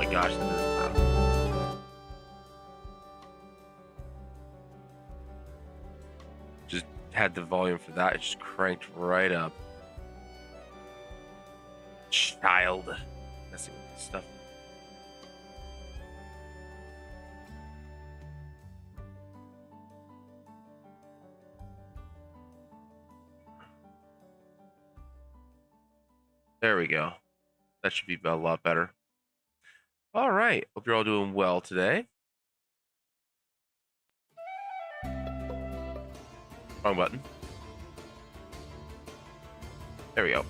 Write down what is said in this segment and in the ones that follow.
my gosh, this is loud. Just had the volume for that. It just cranked right up. Child. Messing with this stuff. There we go. That should be a lot better. All right. Hope you're all doing well today. Wrong button. There we go.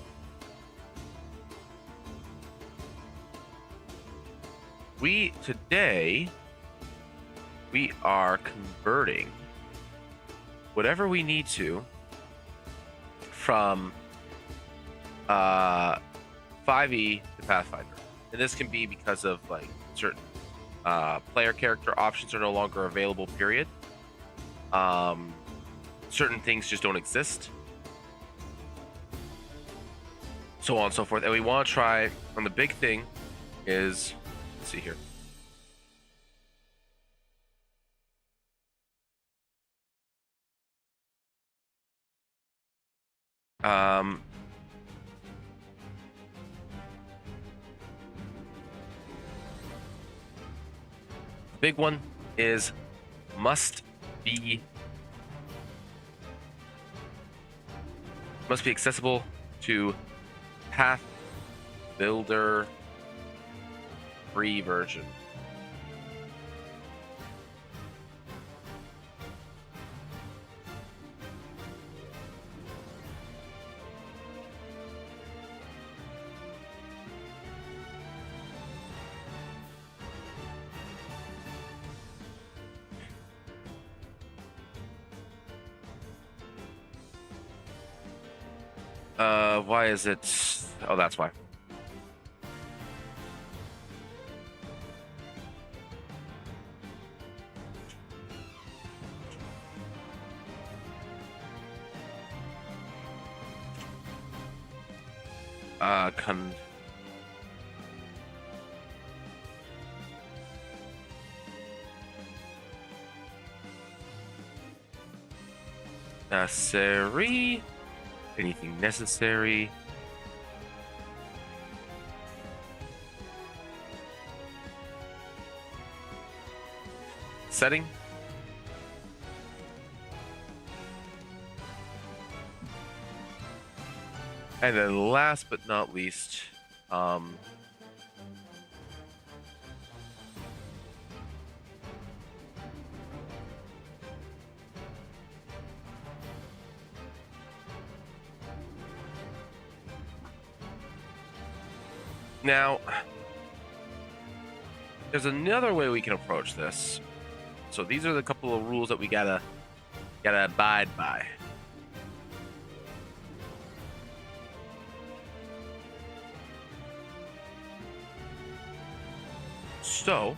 Today, we are converting whatever we need to from 5e to Pathfinder. And this can be because of like certain player character options are no longer available, period. Certain things just don't exist. So on and so forth. And we want to try, and the big thing is, let's see here. The big one is must be accessible to Path Builder free version. Why is it? Oh, that's why. Necessary. Anything necessary? Setting. And then last but not least, now, there's another way we can approach this. So these are the couple of rules that we gotta abide by. So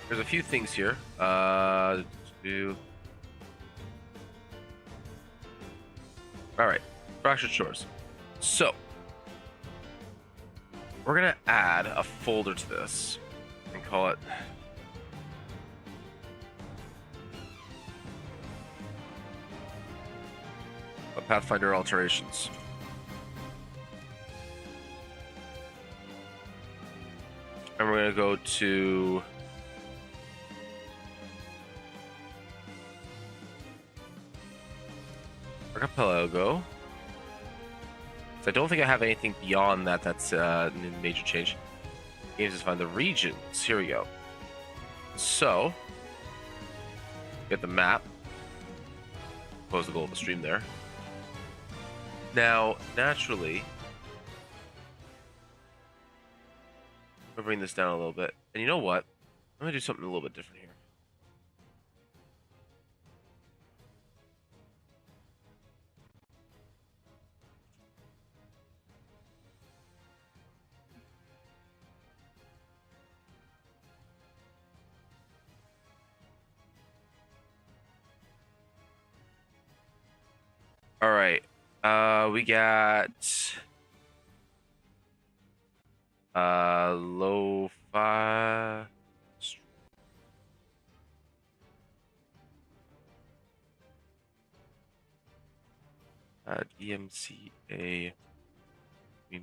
there's a few things here. All right, fractured shores. So we're gonna add a folder to this and call it Pathfinder alterations. And we're gonna go to Archipelago. So I don't think I have anything beyond that. That's a major change. Games is find the regions. Here we go. So get the map. Close the goal of the stream there. Now, naturally, I'm gonna bring this down a little bit. And you know what? I'm gonna do something a little bit different here. All right. We got low 5. Add EMCA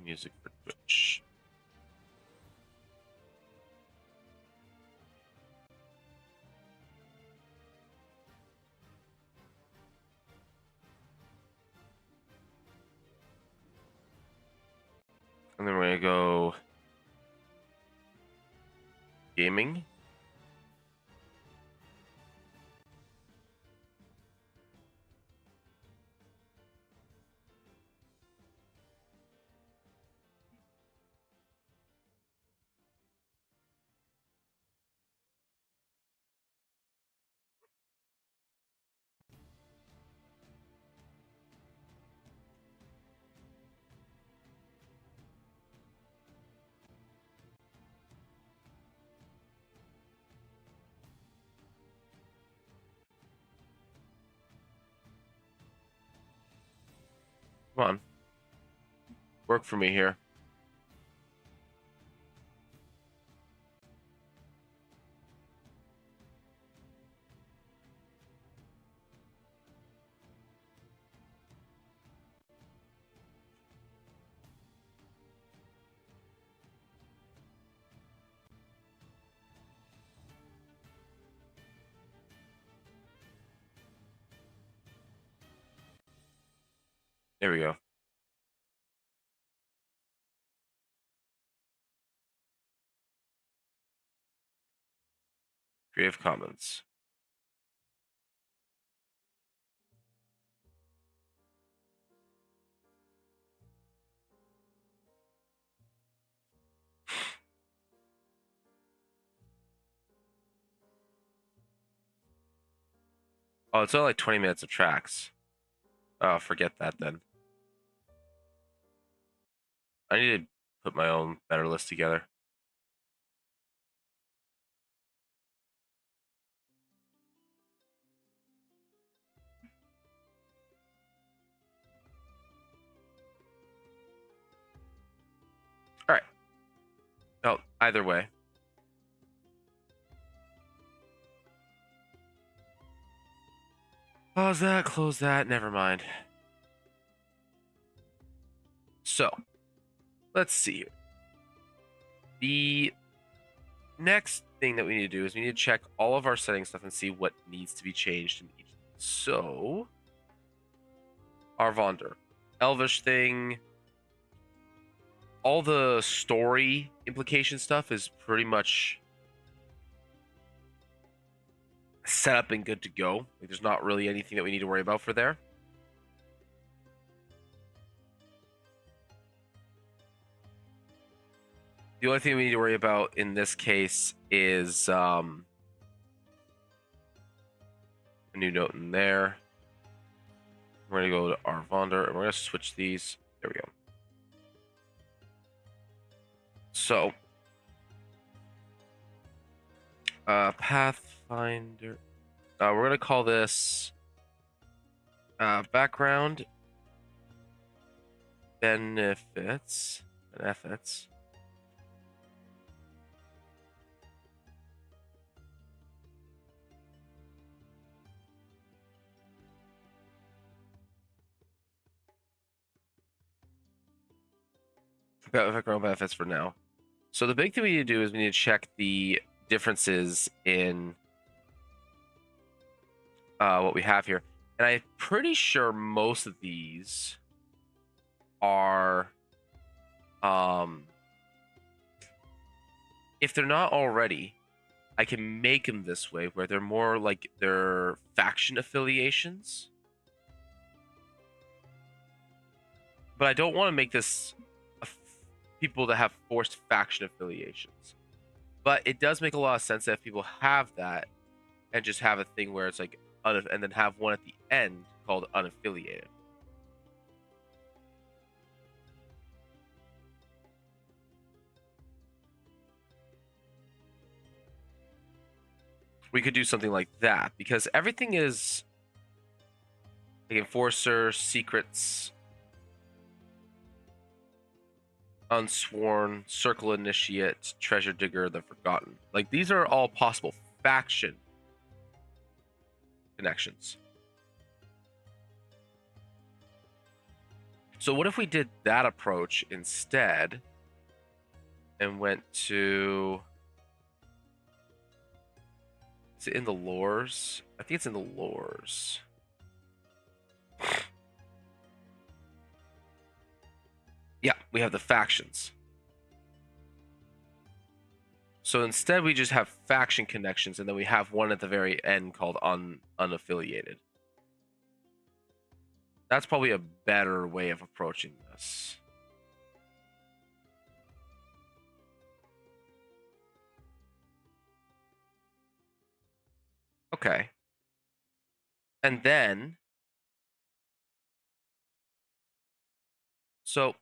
music for Twitch. And then we're gonna go gaming. Come on. Work for me here. There we go. Creative Commons. Oh, it's only like 20 minutes of tracks. Oh, forget that then. I need to put my own better list together. All right. Oh, either way. Pause that, close that, never mind. So, let's see here. The next thing that we need to do is we need to check all of our setting stuff and see what needs to be changed in each. So, Arvonder, Elvish thing, all the story implication stuff is pretty much set up and good to go. Like, there's not really anything that we need to worry about for there. The only thing we need to worry about in this case is a new note in there. We're going to go to Arvonder, and we're going to switch these. There we go. So, Pathfinder. We're going to call this background benefits. Background benefits for now. So the big thing we need to do is we need to check the differences in what we have here. And I'm pretty sure most of these are, if they're not already, I can make them this way, where they're more like their faction affiliations. But I don't want to make this people that have forced faction affiliations. But it does make a lot of sense that if people have that and just have a thing where it's like, and then have one at the end called unaffiliated. We could do something like that because everything is like enforcer, secrets. Unsworn, Circle Initiate, Treasure Digger, The Forgotten. Like, these are all possible faction connections. So what if we did that approach instead and went to... Is it in the lores? I think it's in the lores. Yeah, we have the factions. So instead we just have faction connections, and then we have one at the very end called unaffiliated. That's probably a better way of approaching this. Okay. And then... So...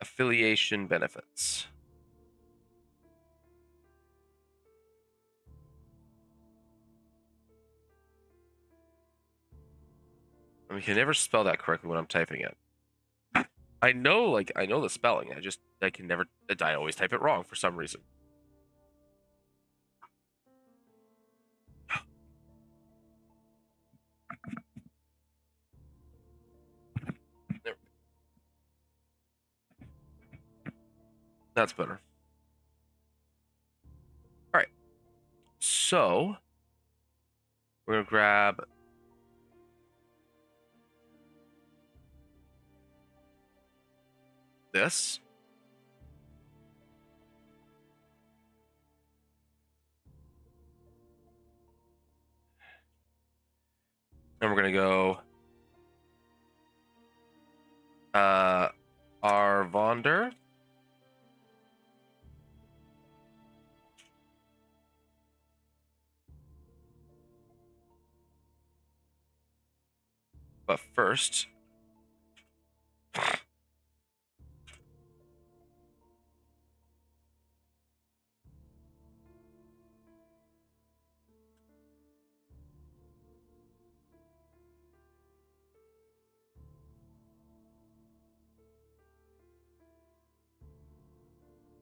Affiliation benefits. I mean, I can never spell that correctly when I'm typing it. I know the spelling. I can never. I always type it wrong for some reason. There. That's better. All right. So we're gonna grab this. And we're gonna go Arvonder. But first,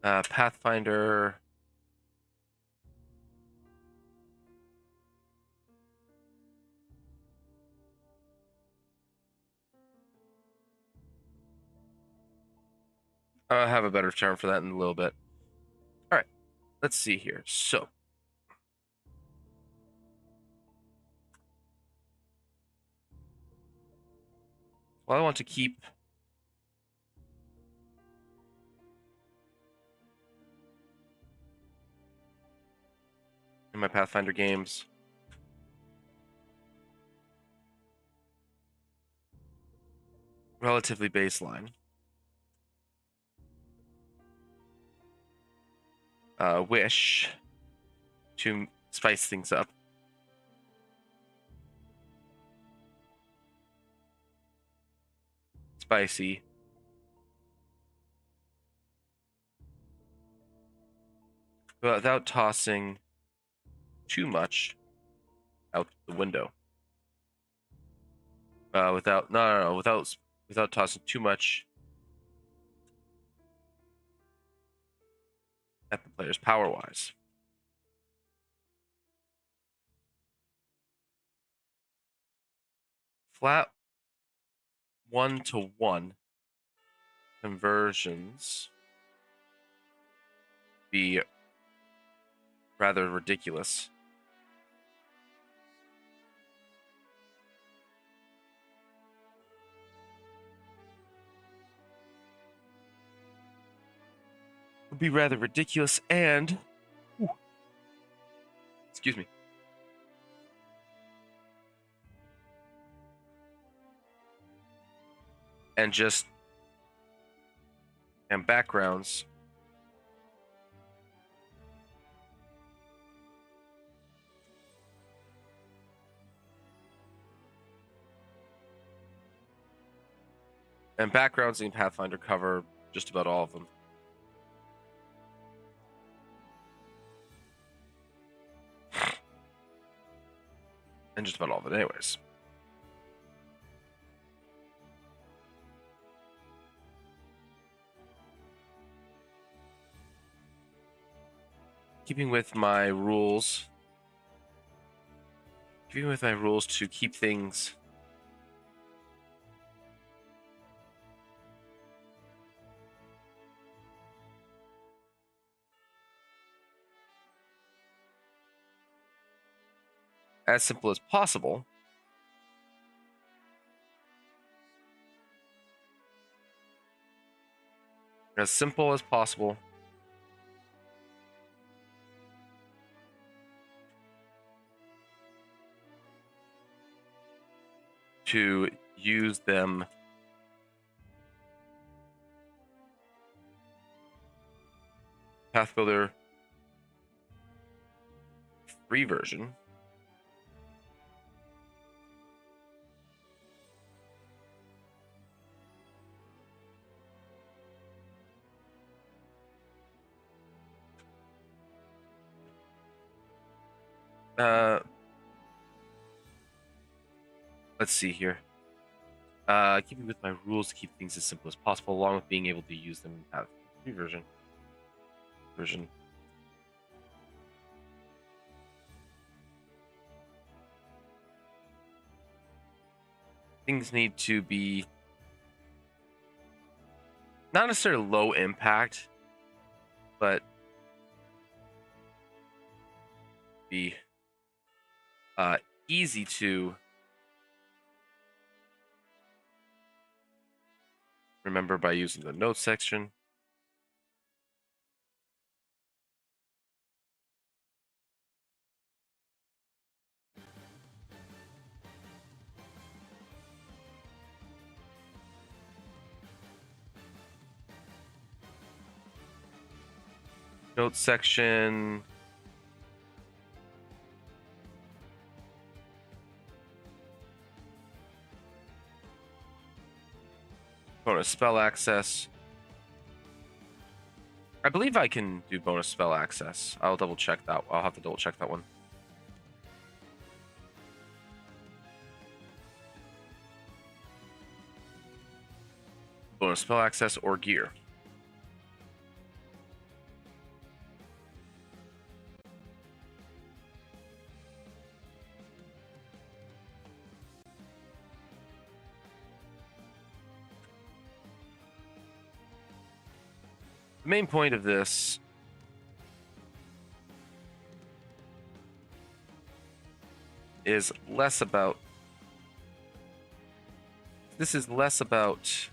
Pathfinder. I'll have a better term for that in a little bit. All right, let's see here. So, well, I want to keep in my Pathfinder games. Relatively baseline. Wish to spice things up. Spicy. But without tossing too much out the window. Without tossing too much at the players power wise. Flat 1-to-1 conversions be rather ridiculous. Would be rather ridiculous and excuse me. And just and backgrounds And backgrounds in Pathfinder cover just about all of them. And just about all of it anyways. Keeping with my rules to keep things as simple as possible. As simple as possible. To use them Pathbuilder free version. Let's see here. Keeping with my rules to keep things as simple as possible, along with being able to use them in Pathfinder free version. Things need to be not necessarily low impact, but be easy to remember by using the notes section. Notes section. Bonus spell access. I believe I can do bonus spell access. I'll double check that. I'll have to double check that one. Bonus spell access or gear. The main point of this is less about. This is less about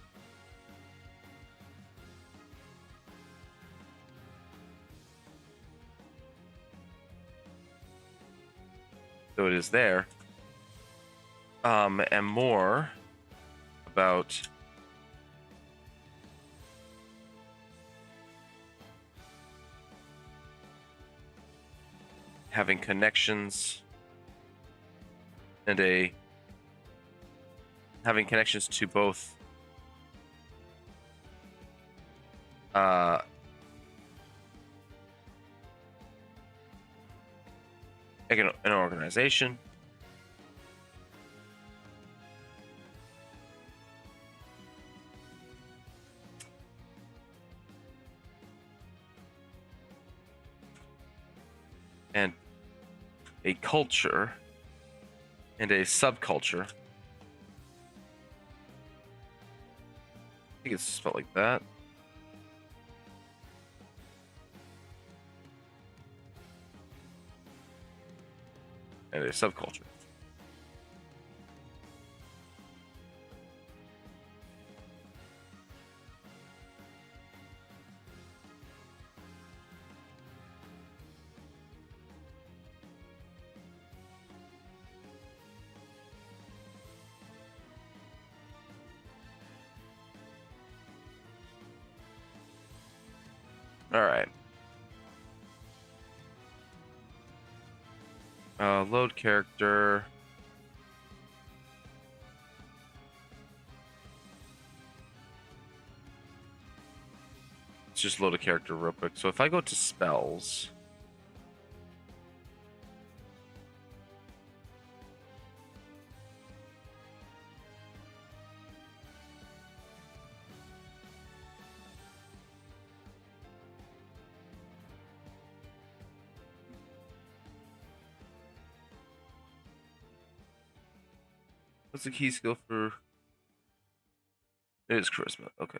though it is there, and more about having connections and having connections to both an organization and a culture and a subculture. I think it's spelled like that. And a subculture. All right. Load character. Let's just load a character real quick. So if I go to spells, what's the key skill for? It is charisma. Okay.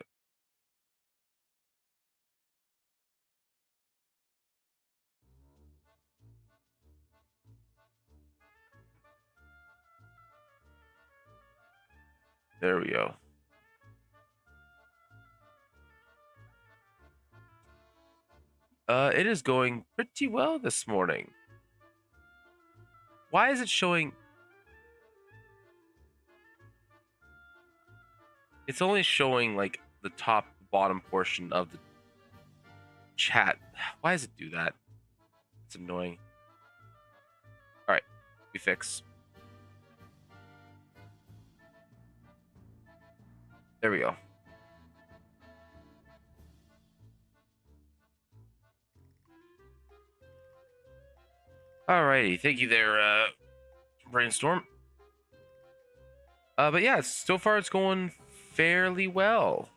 There we go. It is going pretty well this morning. Why is it showing? It's only showing like the top bottom portion of the chat. Why does it do that? It's annoying. All right, we fix. There we go. Alrighty, thank you there, Brainstorm. But yeah, so far it's going fairly well.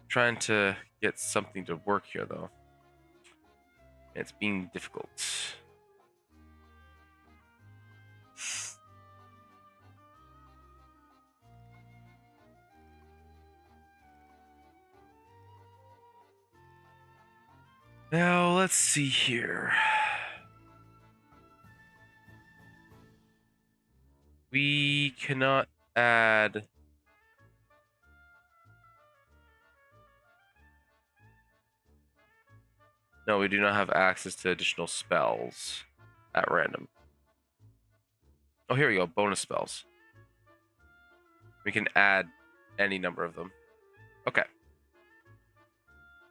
Trying to get something to work here though. It's being difficult. Now, let's see here. We cannot add... No, we do not have access to additional spells at random. Oh, here we go. Bonus spells. We can add any number of them. Okay.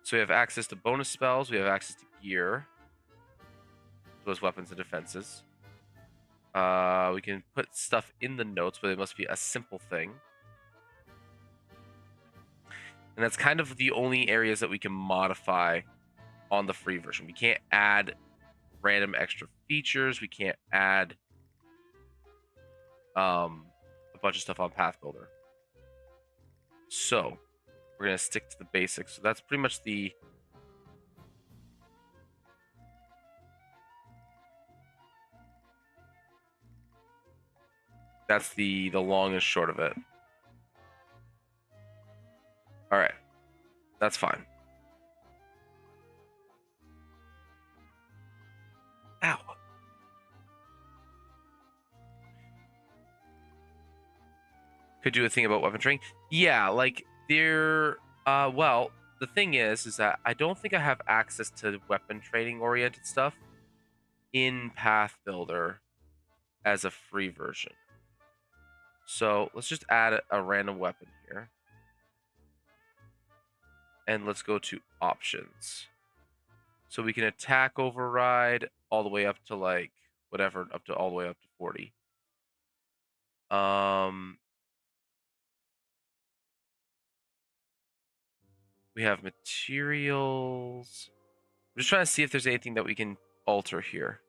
So we have access to bonus spells. We have access to gear. Those weapons and defenses. We can put stuff in the notes, but it must be a simple thing. And that's kind of the only areas that we can modify on the free version. We can't add random extra features. We can't add a bunch of stuff on Pathbuilder. So we're going to stick to the basics. So that's pretty much the... That's the long and short of it. All right. That's fine. Ow. Could do a thing about weapon training. Yeah, like there... well, the thing is that I don't think I have access to weapon training oriented stuff in Pathbuilder as a free version. So let's just add a random weapon here. And let's go to options. So we can attack override all the way up to like whatever, all the way up to 40. We have materials. I'm just trying to see if there's anything that we can alter here.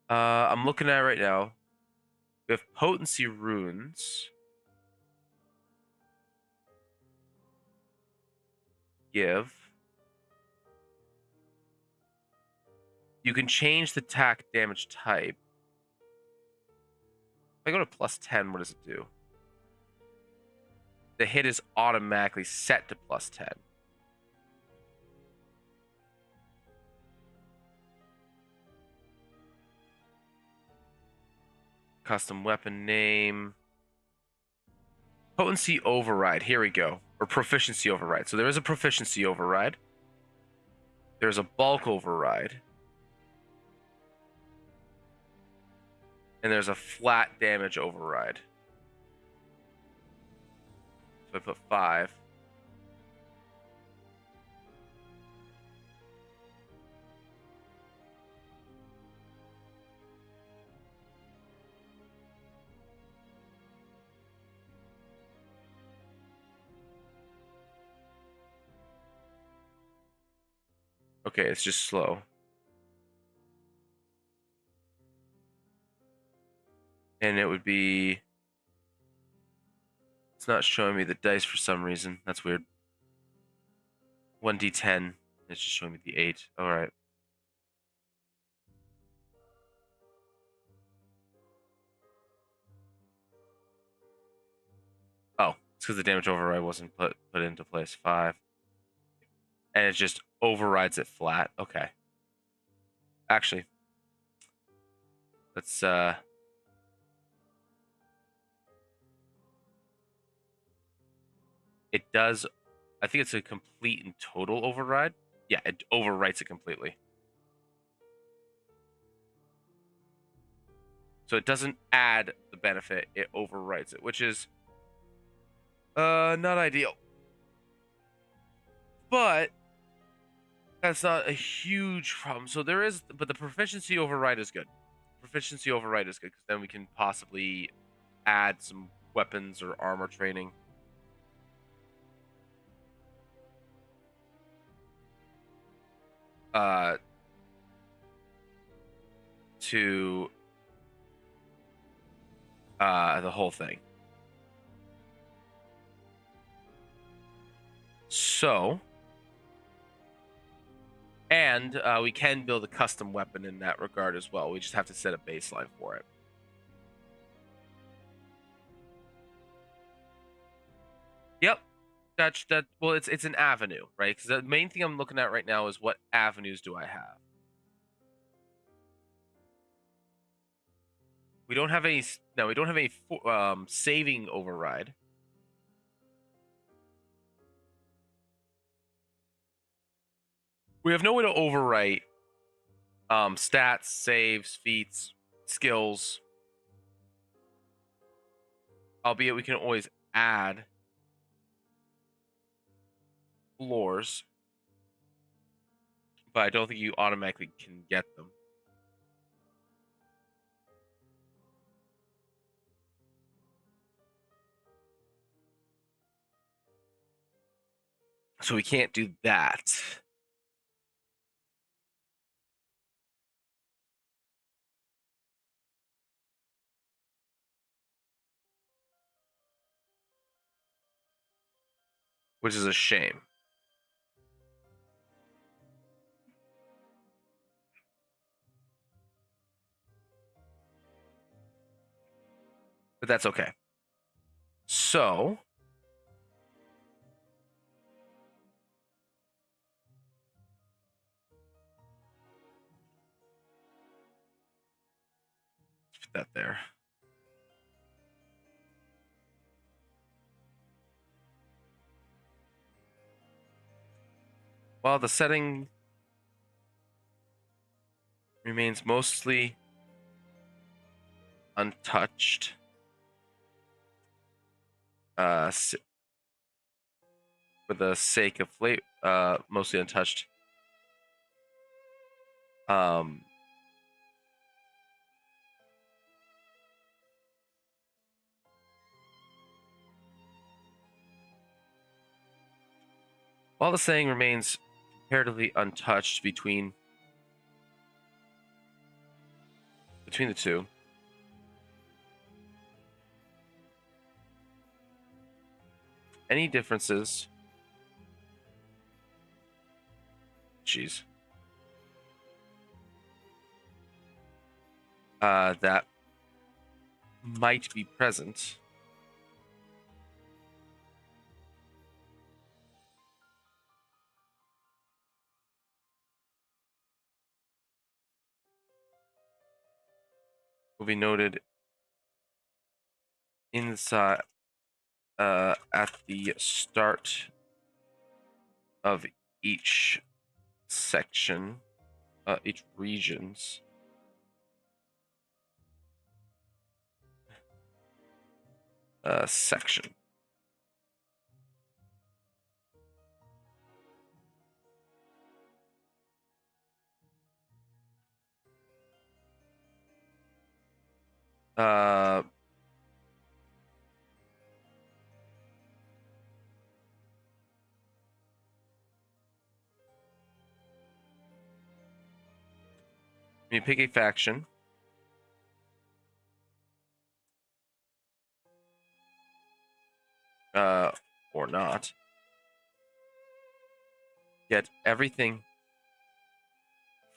I'm looking at it right now. We have potency runes. Give. You can change the attack damage type. If I go to plus 10, what does it do? The hit is automatically set to plus 10. Custom weapon name. Potency override. Here we go. Or proficiency override. So there is a proficiency override. There's a bulk override. And there's a flat damage override. So I put 5. Okay, it's just slow. And it would be... It's not showing me the dice for some reason. That's weird. 1d10. It's just showing me the 8. Alright. Oh, it's because the damage override wasn't put into place. 5. And it just overrides it flat. Okay. Actually, let's it does... I think it's a complete and total override. Yeah, it overwrites it completely. So it doesn't add the benefit, it overwrites it, which is not ideal. But that's not a huge problem. So there is, but the proficiency override is good. Proficiency override is good because then we can possibly add some weapons or armor training. To the whole thing. So, and we can build a custom weapon in that regard as well. We just have to set a baseline for it. Yep. That well, it's an avenue, right? Because the main thing I'm looking at right now is what avenues do I have. We don't have any. No, we don't have any saving override. We have no way to overwrite stats, saves, feats, skills. Albeit we can always add floors, but I don't think you automatically can get them. So we can't do that. Which is a shame. But that's okay. So let's put that there. While the setting remains mostly untouched, for the sake of mostly untouched, while the saying remains comparatively untouched between the two, any differences, jeez, that might be present will be noted inside at the start of each section, each region's section. Uh, When you pick a faction, or not, get everything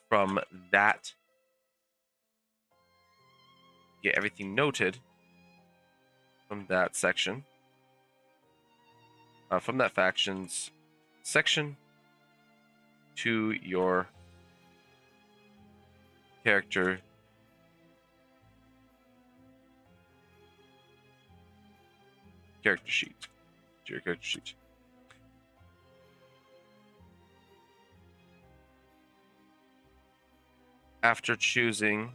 from that. Get everything noted from that section, from that faction's section to your character sheet. To your character sheet. After choosing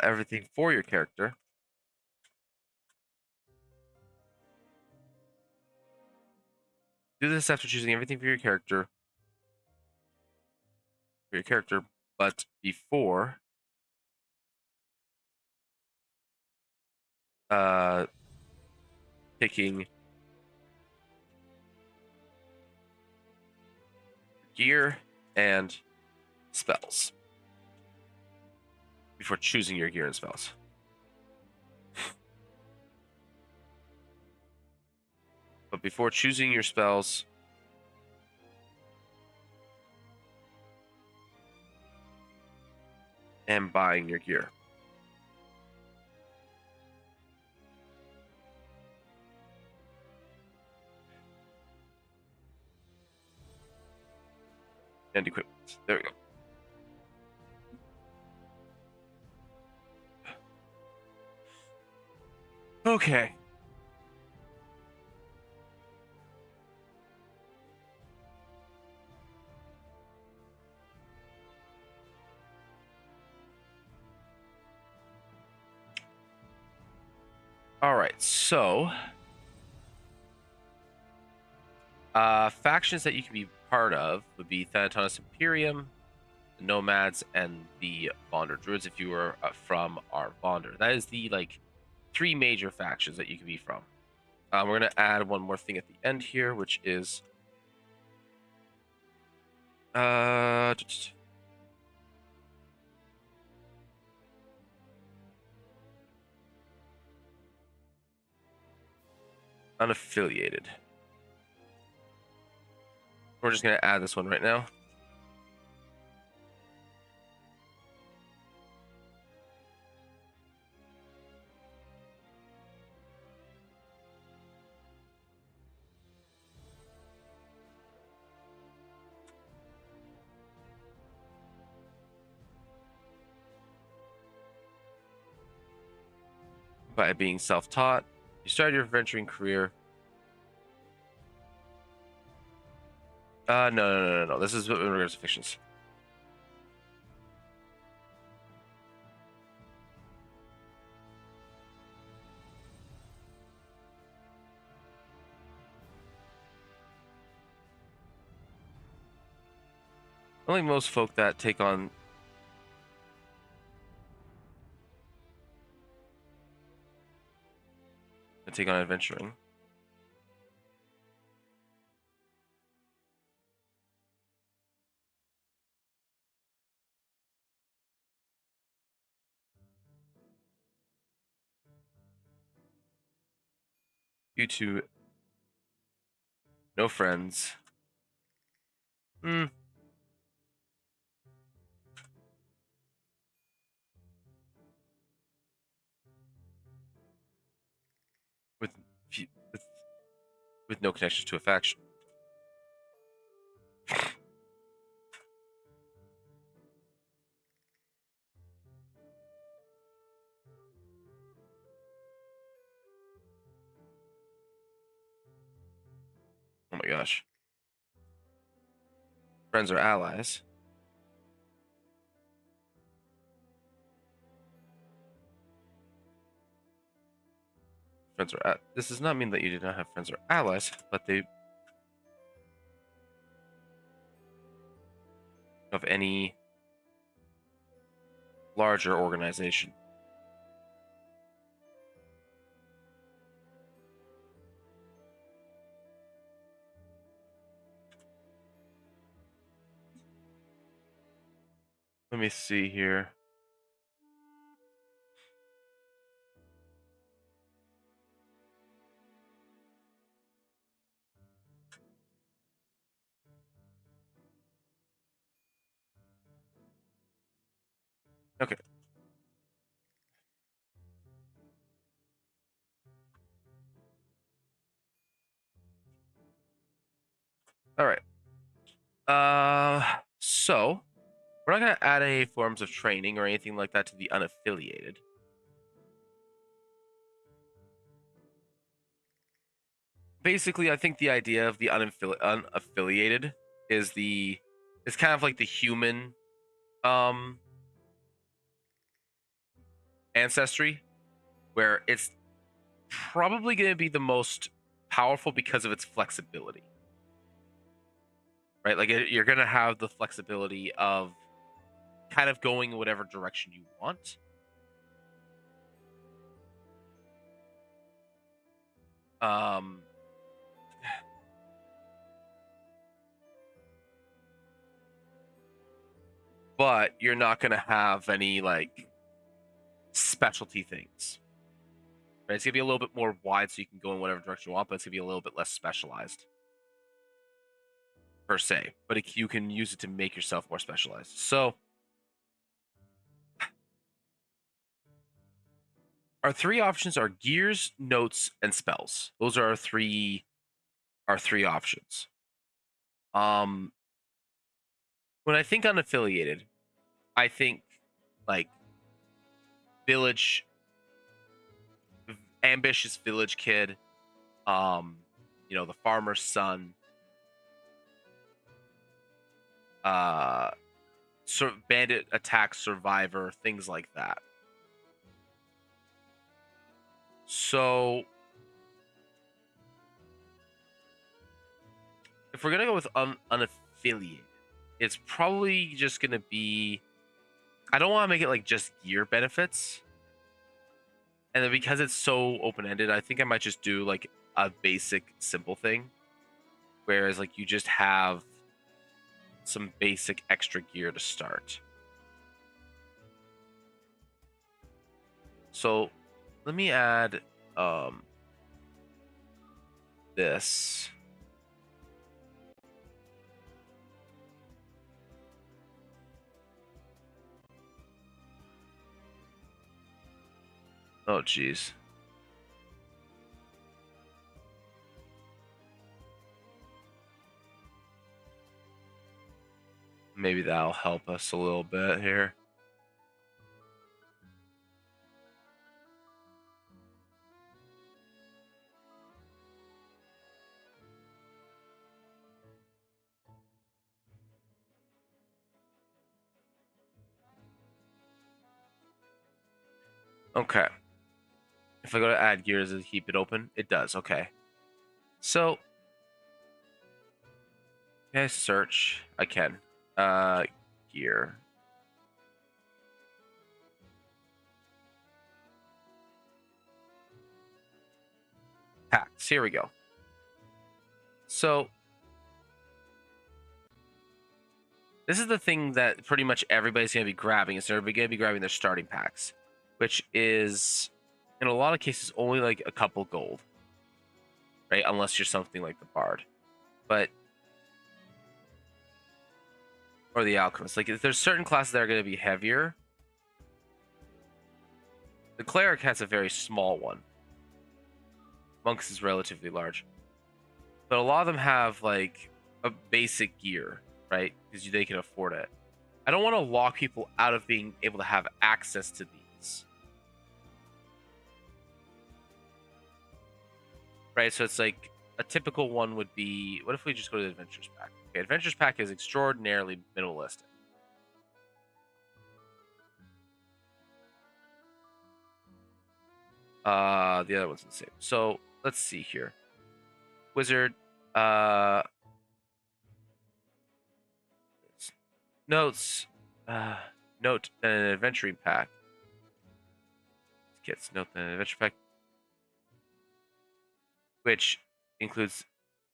everything for your character, do this after choosing everything for your character, but before picking gear and spells. Before choosing your gear and spells. But before choosing your spells and buying your gear. And equipment. There we go. Okay. All right, so factions that you can be part of would be Thanatos Imperium, the Nomads, and the Vonder Druids if you were from our Vonder. That is the like 3 major factions that you can be from. We're gonna add one more thing at the end here, which is unaffiliated. We're just gonna add this one right now. By being self-taught, you started your adventuring career. No. This is in regards to fictions. Only most folk that take on adventuring. Due to no friends. Hmm. With, with with no connections to a faction. Oh my gosh. Friends or allies. Friends or this does not mean that you do not have friends or allies, but they of any larger organization. Let me see here. Okay. All right. So we're not gonna add any forms of training or anything like that to the unaffiliated. Basically, I think the idea of the unaffiliated is kind of like the human um ancestry, where it's probably going to be the most powerful because of its flexibility, right? Like you're going to have the flexibility of kind of going in whatever direction you want. Um, but you're not going to have any like specialty things. Right? It's going to be a little bit more wide so you can go in whatever direction you want, but it's going to be a little bit less specialized per se. But you can use it to make yourself more specialized. So our three options are gears, notes, and spells. Those are our three options. Um, when I think unaffiliated, I think like village, ambitious village kid, um, the farmer's son, uh, sort of bandit attack survivor, things like that. So if we're gonna go with unaffiliated, it's probably just gonna be. I don't want to make it like just gear benefits, and then because it's so open ended, I think I might just do like a basic simple thing, whereas like you just have some basic extra gear to start. So let me add this. Oh geez. Maybe that'll help us a little bit here. Okay. If I go to add gear, does it keep it open? It does. Okay. So, can I search? I can. Gear. Packs. Here we go. So, this is the thing that pretty much everybody's going to be grabbing. Is they're going to be grabbing their starting packs, which is, in a lot of cases, only like a couple gold, right? Unless you're something like the Bard. But or the alchemist. Like, if there's certain classes that are going to be heavier, the cleric has a very small one. Monks is relatively large, but a lot of them have like a basic gear, right? Because they can afford it. I don't want to lock people out of being able to have access to these, right? So it's like a typical one would be, what if we just go to the adventures pack? Okay, adventures pack is extraordinarily minimalistic. The other one's the same. So let's see here. Wizard, notes, note an adventuring pack. Kits, note an adventure pack, which includes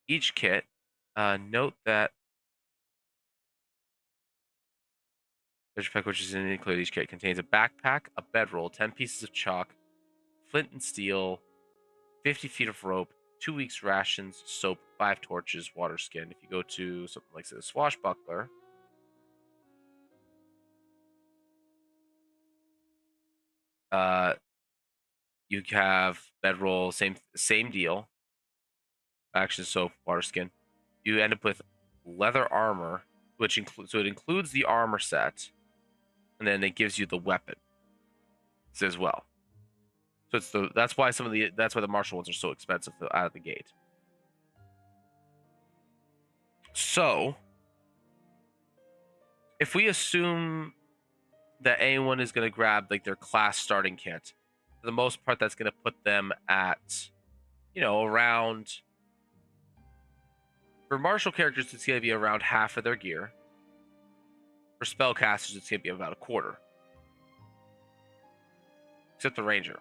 each kit. Note that Treasure pack, which is included each kit, contains a backpack, a bedroll, 10 pieces of chalk, flint and steel, 50 feet of rope, 2 weeks rations, soap, 5 torches, water skin. If you go to something like the swashbuckler, you have bedroll, same deal. Action soap, water skin. You end up with leather armor, which includes the armor set, and then it gives you the weapon as well. So that's why the martial ones are so expensive out of the gate. So if we assume that anyone is going to grab like their class starting kit, for the most part, that's going to put them at, around, for martial characters, it's going to be around half of their gear. For spellcasters, it's going to be about a quarter. Except the ranger.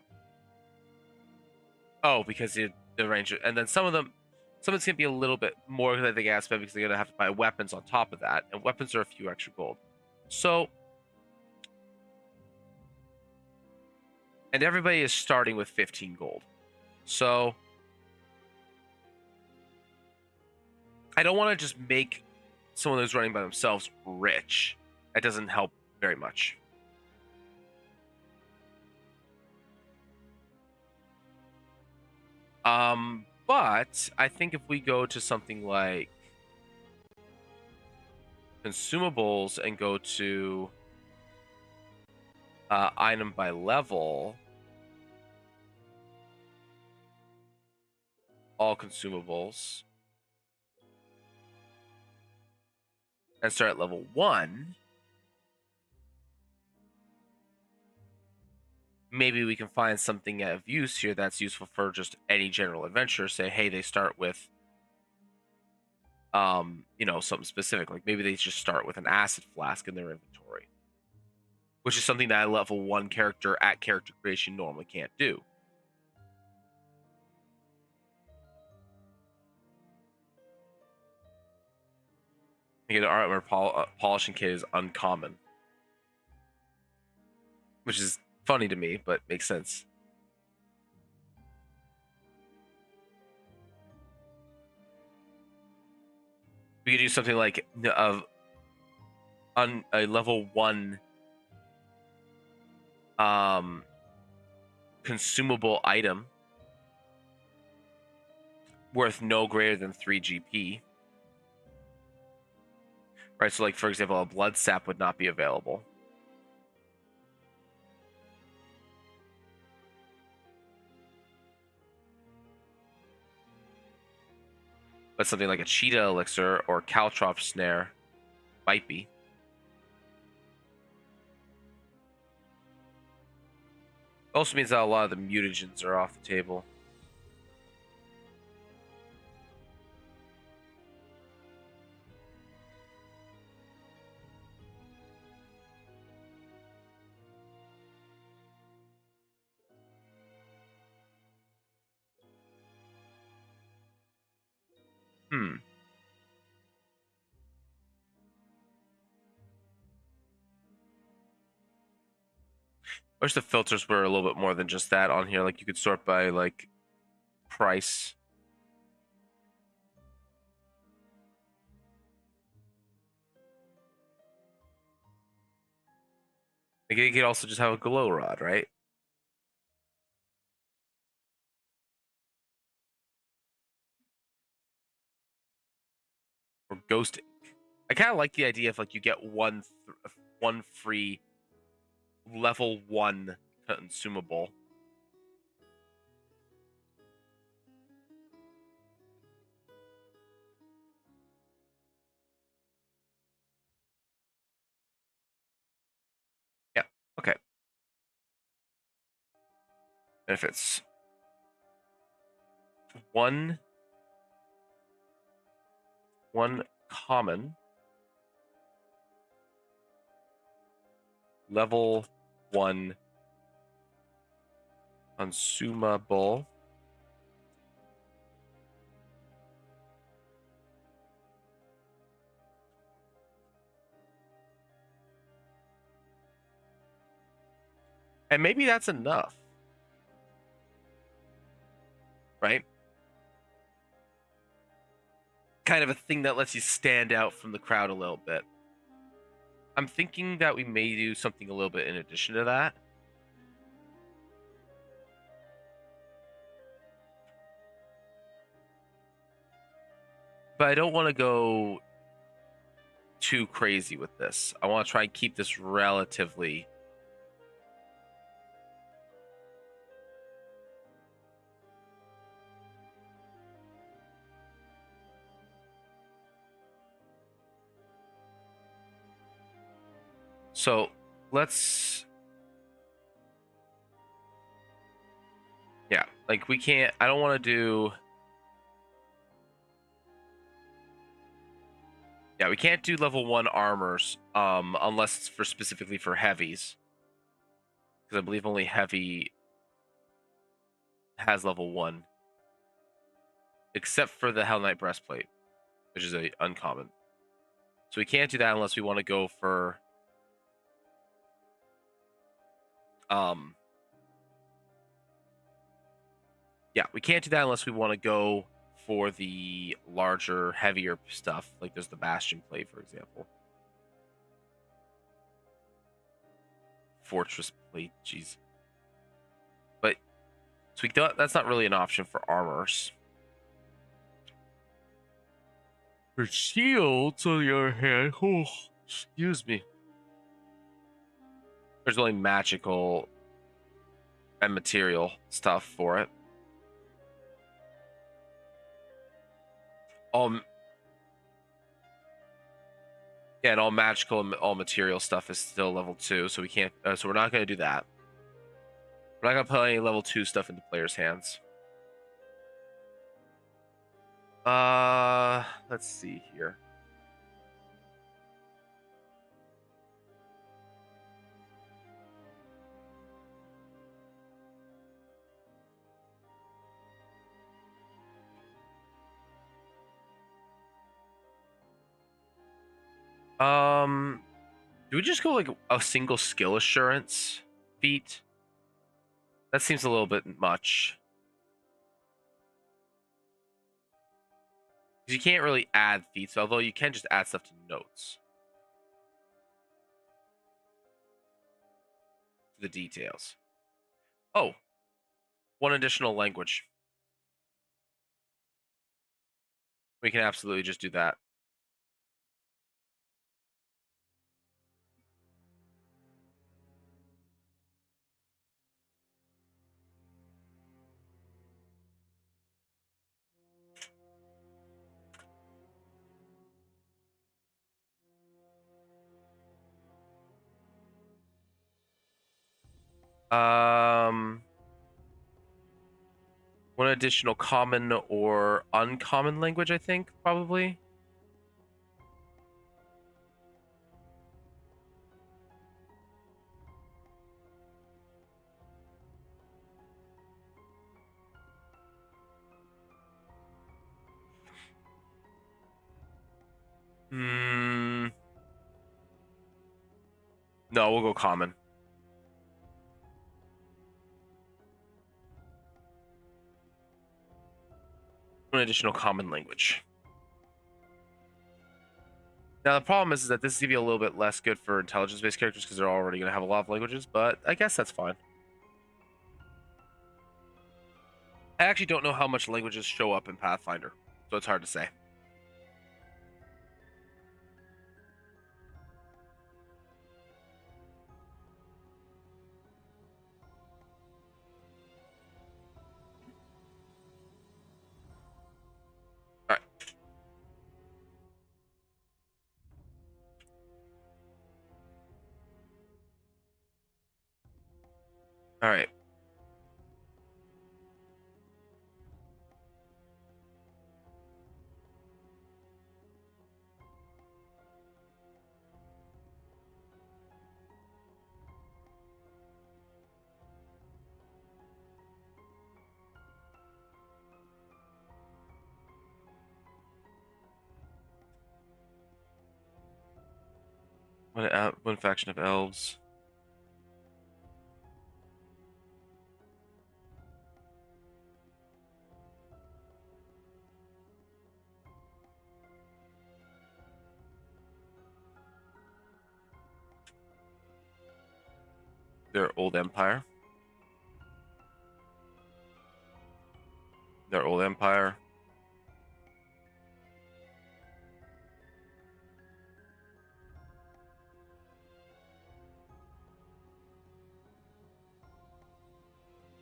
Oh, because the ranger, and then some of it's going to be a little bit more because I think aspect because they're going to have to buy weapons on top of that, and weapons are a few extra gold. So, and everybody is starting with 15 gold. So, I don't want to just make someone who's running by themselves rich. That doesn't help very much. But I think if we go to something like consumables and go to item by level, all consumables, and start at level 1, maybe we can find something of use here that's useful for just any general adventure. Say, hey, they start with something specific. Like maybe they just start with an acid flask in their inventory, which is something that a level 1 character at character creation normally can't do. The armor polishing kit is uncommon, which is funny to me, but makes sense. We could do something like on a level 1 consumable item worth no greater than 3 GP. Right, so like for example, a blood sap would not be available. But something like a cheetah elixir or caltrop snare might be. Also means that a lot of the mutagens are off the table. I wish the filters were a little bit more than just that on here. Like you could sort by like price. Like you could also just have a glow rod, right? Or ghost ink. I kind of like the idea of like you get one free level 1 consumable. Yeah. Okay. And if it's one common level 1 consumable And maybe that's enough, right? Kind of a thing that lets you stand out from the crowd a little bit. I'm thinking that we may do something a little bit in addition to that. But I don't want to go too crazy with this. I want to try and keep this relatively. So let's. Yeah, like we can't. I don't want to do. Yeah, we can't do level 1 armors unless it's for specifically for heavies. Because I believe only heavy has level 1. Except for the Hell Knight breastplate, which is a uncommon. So we can't do that unless we want to go for yeah, we can't do that unless we want to go for the larger, heavier stuff. Like there's the Bastion plate, for example. Fortress plate, jeez. But so we don't, that's not really an option for armors. For shields, on the other hand, oh, excuse me. There's only magical and material stuff for it. Yeah, and all magical and all material stuff is still level 2, so we can't. So we're not going to do that. We're not going to put any level 2 stuff into players' hands. Let's see here. Do we just go like a single skill assurance feat? That seems a little bit much. Because you can't really add feats, although you can just add stuff to notes. To the details. Oh, one additional language. We can absolutely just do that. Um, one additional common or uncommon language, I think, probably. Hmm. No, we'll go common. One additional common language. Now the problem is that this is gonna be a little bit less good for intelligence-based characters because they're already gonna have a lot of languages, but I guess that's fine. I actually don't know how much languages show up in Pathfinder, so it's hard to say. All right. All right. One faction of elves. Their old empire. Their old empire.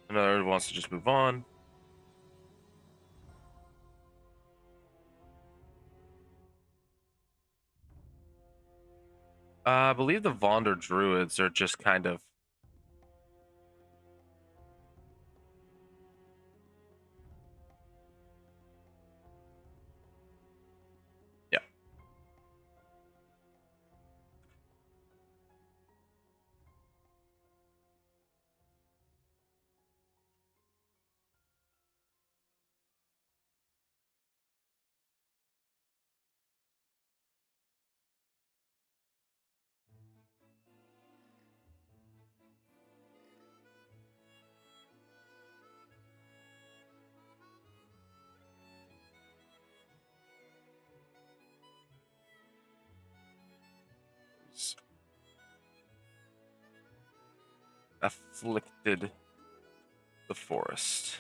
Another wants to just move on. I believe the Vonder Druids are just kind of... Yeah. Afflicted the forest.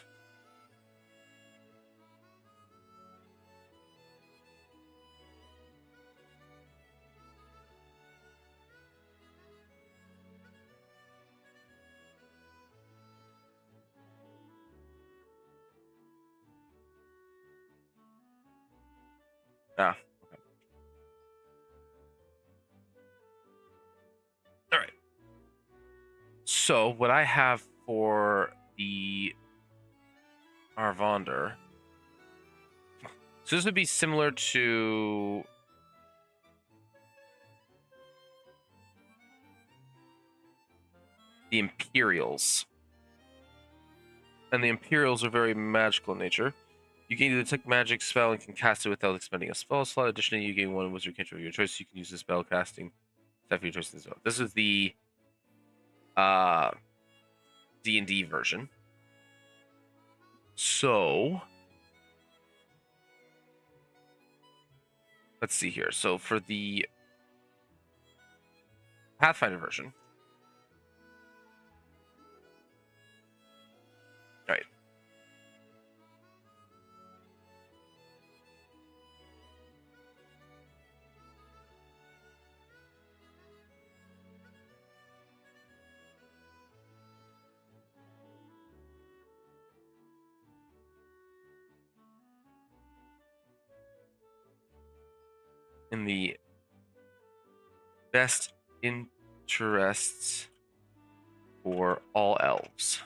Ah. Okay. All right. So what I have for the Arvonder. So this would be similar to the Imperials. And the Imperials are very magical in nature. You can either detect magic spell and can cast it without expending a spell slot. Additionally, you gain one wizard cantrip of your choice. You can use the spell casting stuff for your choice as well. This is the uh D&D version. So let's see here. So for the Pathfinder version, right? In the best interests for all elves.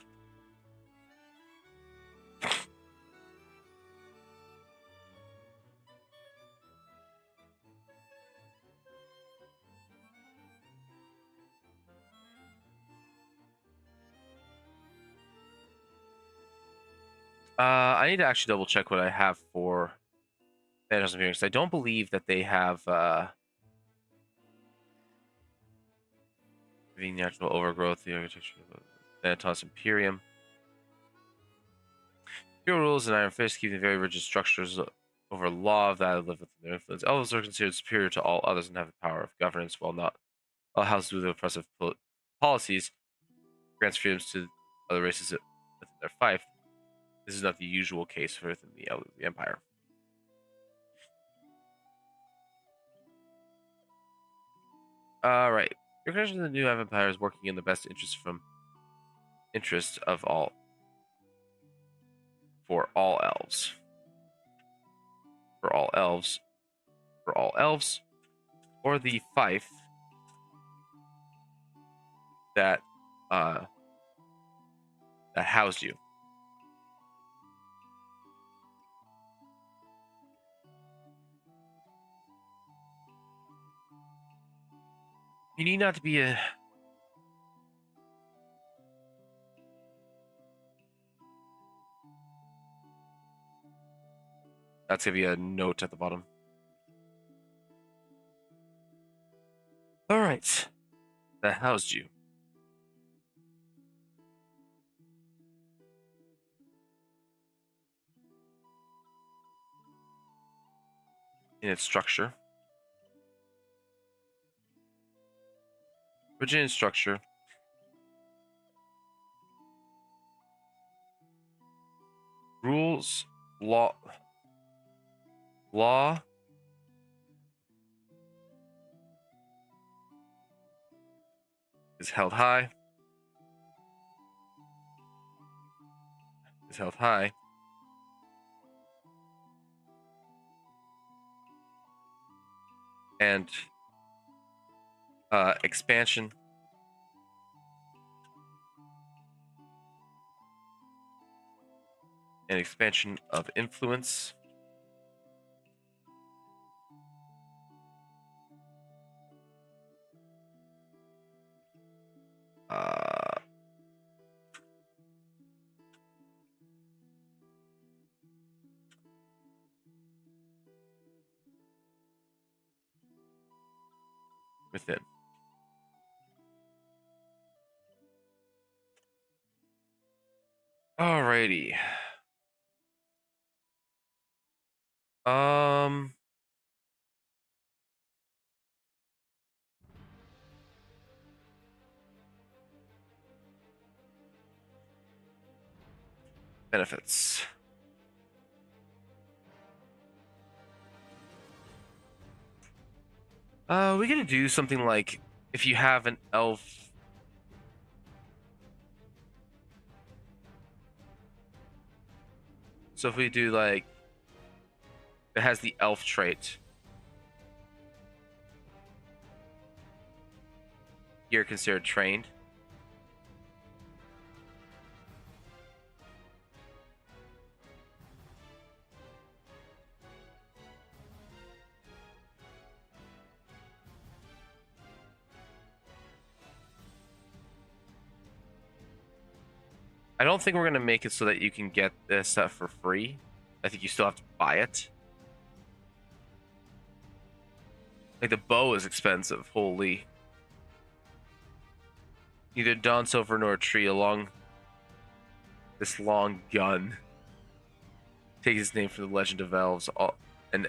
I need to actually double check what I have for Phantasm Appearance. I don't believe that they have the natural overgrowth, the architecture of Thanatos Imperium. Imperial rules and Iron Fist keep the very rigid structures over law of that live within their influence. Elves are considered superior to all others and have the power of governance, while not all houses with oppressive policies grants freedoms to other races within their fief. This is not the usual case within the Empire. All right. Your connection to the new Empire is working in the best interest of all for all elves. For all elves. For all elves. Or the fief that that housed you. You need not to be a... That's going to be a note at the bottom. All right. That housed you. In its structure. Rigid in structure. rules, law is held high. Is held high. And expansion of influence within. Alrighty. Benefits. We're gonna do something like if you have an elf. So if we do like it has the elf trait, you're considered trained. I don't think we're gonna make it so that you can get this stuff for free. I think you still have to buy it. Like the bow is expensive. Holy. Neither Dawn Silver nor a tree along this long gun takes its name from the Legend of Elves. An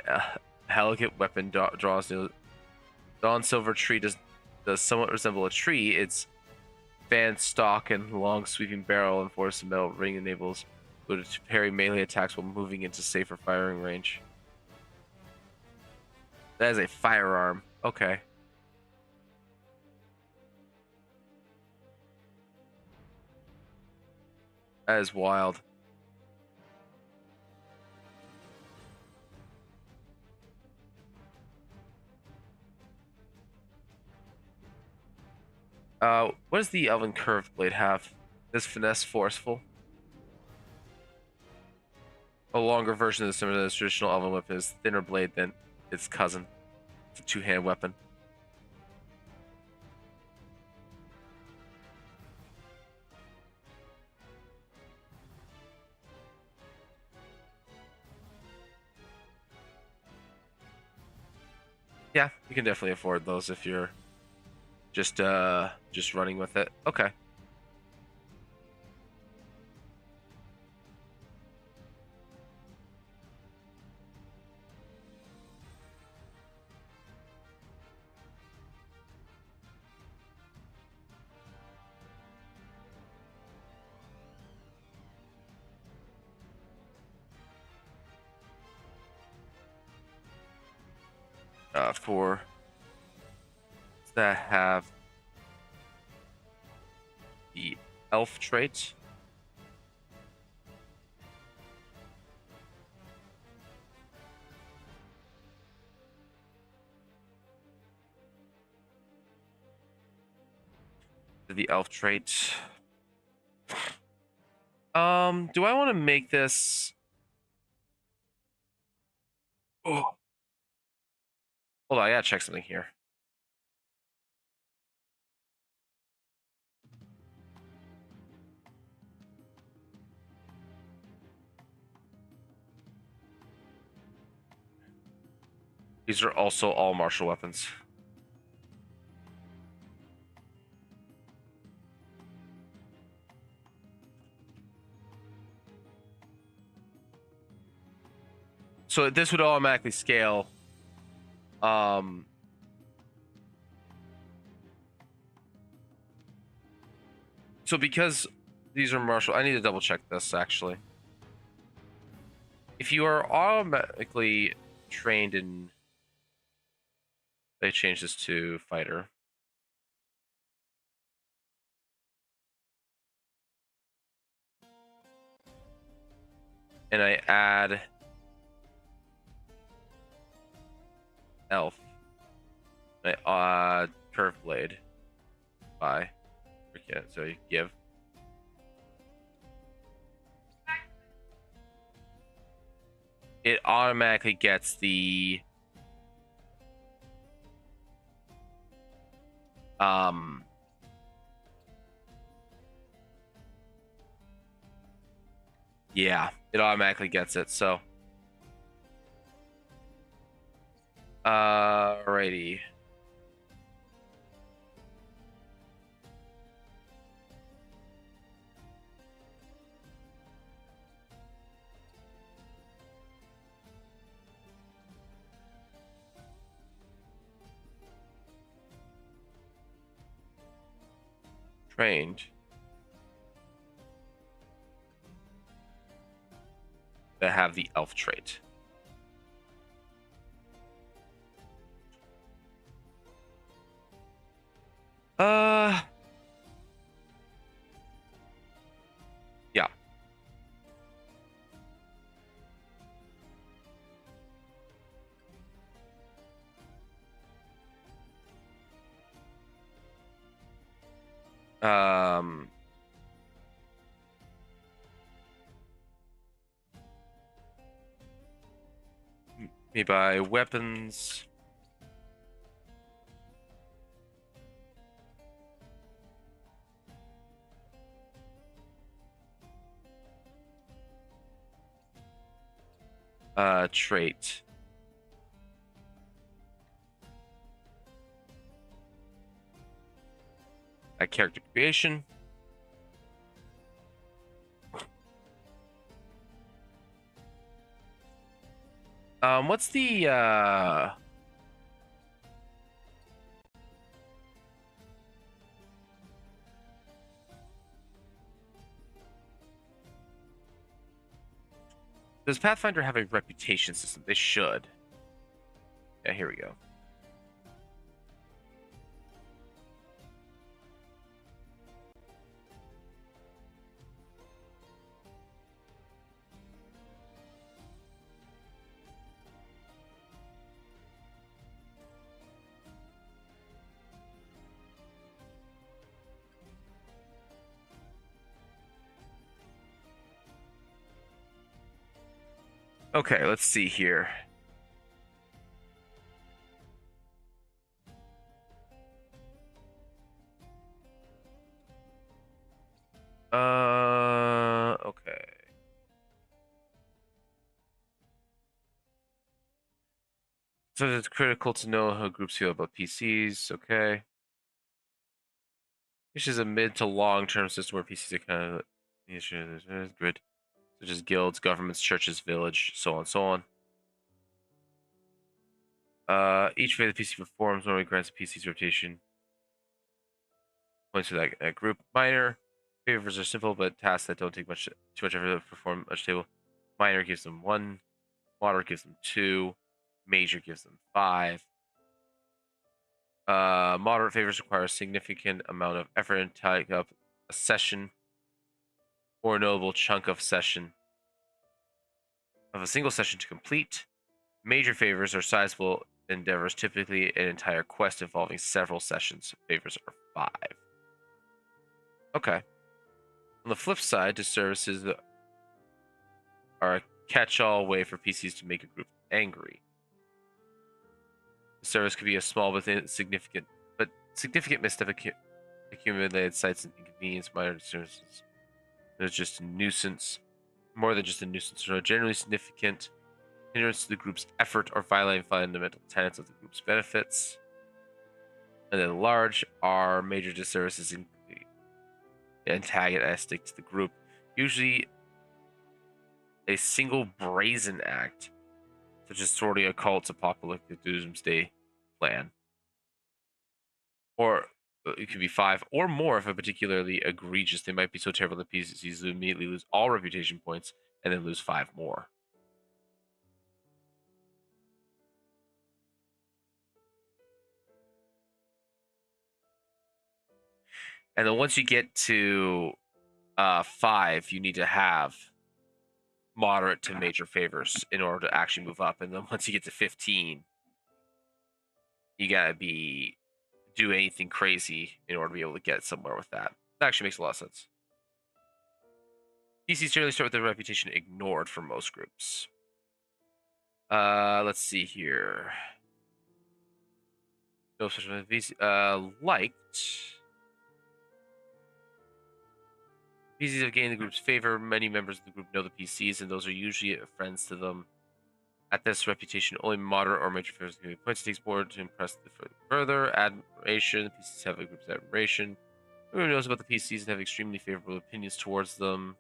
elegant weapon draws the Dawn Silver tree does somewhat resemble a tree. Its fan stalk and long sweeping barrel and force metal ring enables it to parry melee attacks while moving into safer firing range. That is a firearm. Okay. That is wild. What does the Elven Curved Blade have? Is finesse forceful? A longer version of the similar to the traditional Elven weapon is thinner blade than its cousin. It's a two-hand weapon. Yeah, you can definitely afford those if you're just running with it. Okay. For that have the elf trait. The elf trait. Do I want to make this? Oh, hold on, I gotta check something here. These are also all martial weapons. So this would automatically scale. So because these are martial, I need to double check this actually. If you are automatically trained in, they change this to fighter. And I add elf. And I curve blade by. So you give. It automatically gets the yeah, it automatically gets it. So alrighty. Trained that have the elf trait. Yeah. Me by weapons. Trait. Character creation. What's the does Pathfinder have a reputation system? They should. Yeah, here we go. Okay, let's see here. Okay. So it's critical to know how groups feel about PCs. Okay. This is a mid to long term system where PCs are kind of grid, such as guilds, governments, churches, village, so on, so on. Each phase the PC performs normally grants the PC's rotation points to that group. Minor favors are simple, but tasks that don't take too much effort to perform much table. Minor gives them 1, moderate gives them 2, major gives them 5. Moderate favors require a significant amount of effort and take up a session or a notable chunk of a single session to complete. Major favors are sizable endeavors, typically an entire quest involving several sessions. Favors are 5. Okay. On the flip side, disservices are a catch-all way for PCs to make a group angry. The service could be a small but significant misstep accumulated sites and inconvenience. Minor disservices. There's just a nuisance, more than just a nuisance, or a generally significant hindrance to the group's effort or violating fundamental tenets of the group's benefits. And then large are major disservices antagonistic to the group, usually a single brazen act, such as thwarting a cult's apocalyptic doomsday plan. Or it could be 5 or more if a particularly egregious. They might be so terrible that PCs immediately lose all reputation points and then lose 5 more. And then once you get to 5, you need to have moderate to major favors in order to actually move up. And then once you get to 15, you gotta do anything crazy in order to be able to get somewhere with that. That actually makes a lot of sense. PCs generally start with their reputation ignored for most groups. Let's see here. No such liked. PCs have gained the group's favor. Many members of the group know the PCs, and those are usually friends to them. At this reputation, only moderate or major favors can be points. It takes more to impress the further. Admiration. The PCs have a group's admiration. Everyone knows about the PCs and have extremely favorable opinions towards them.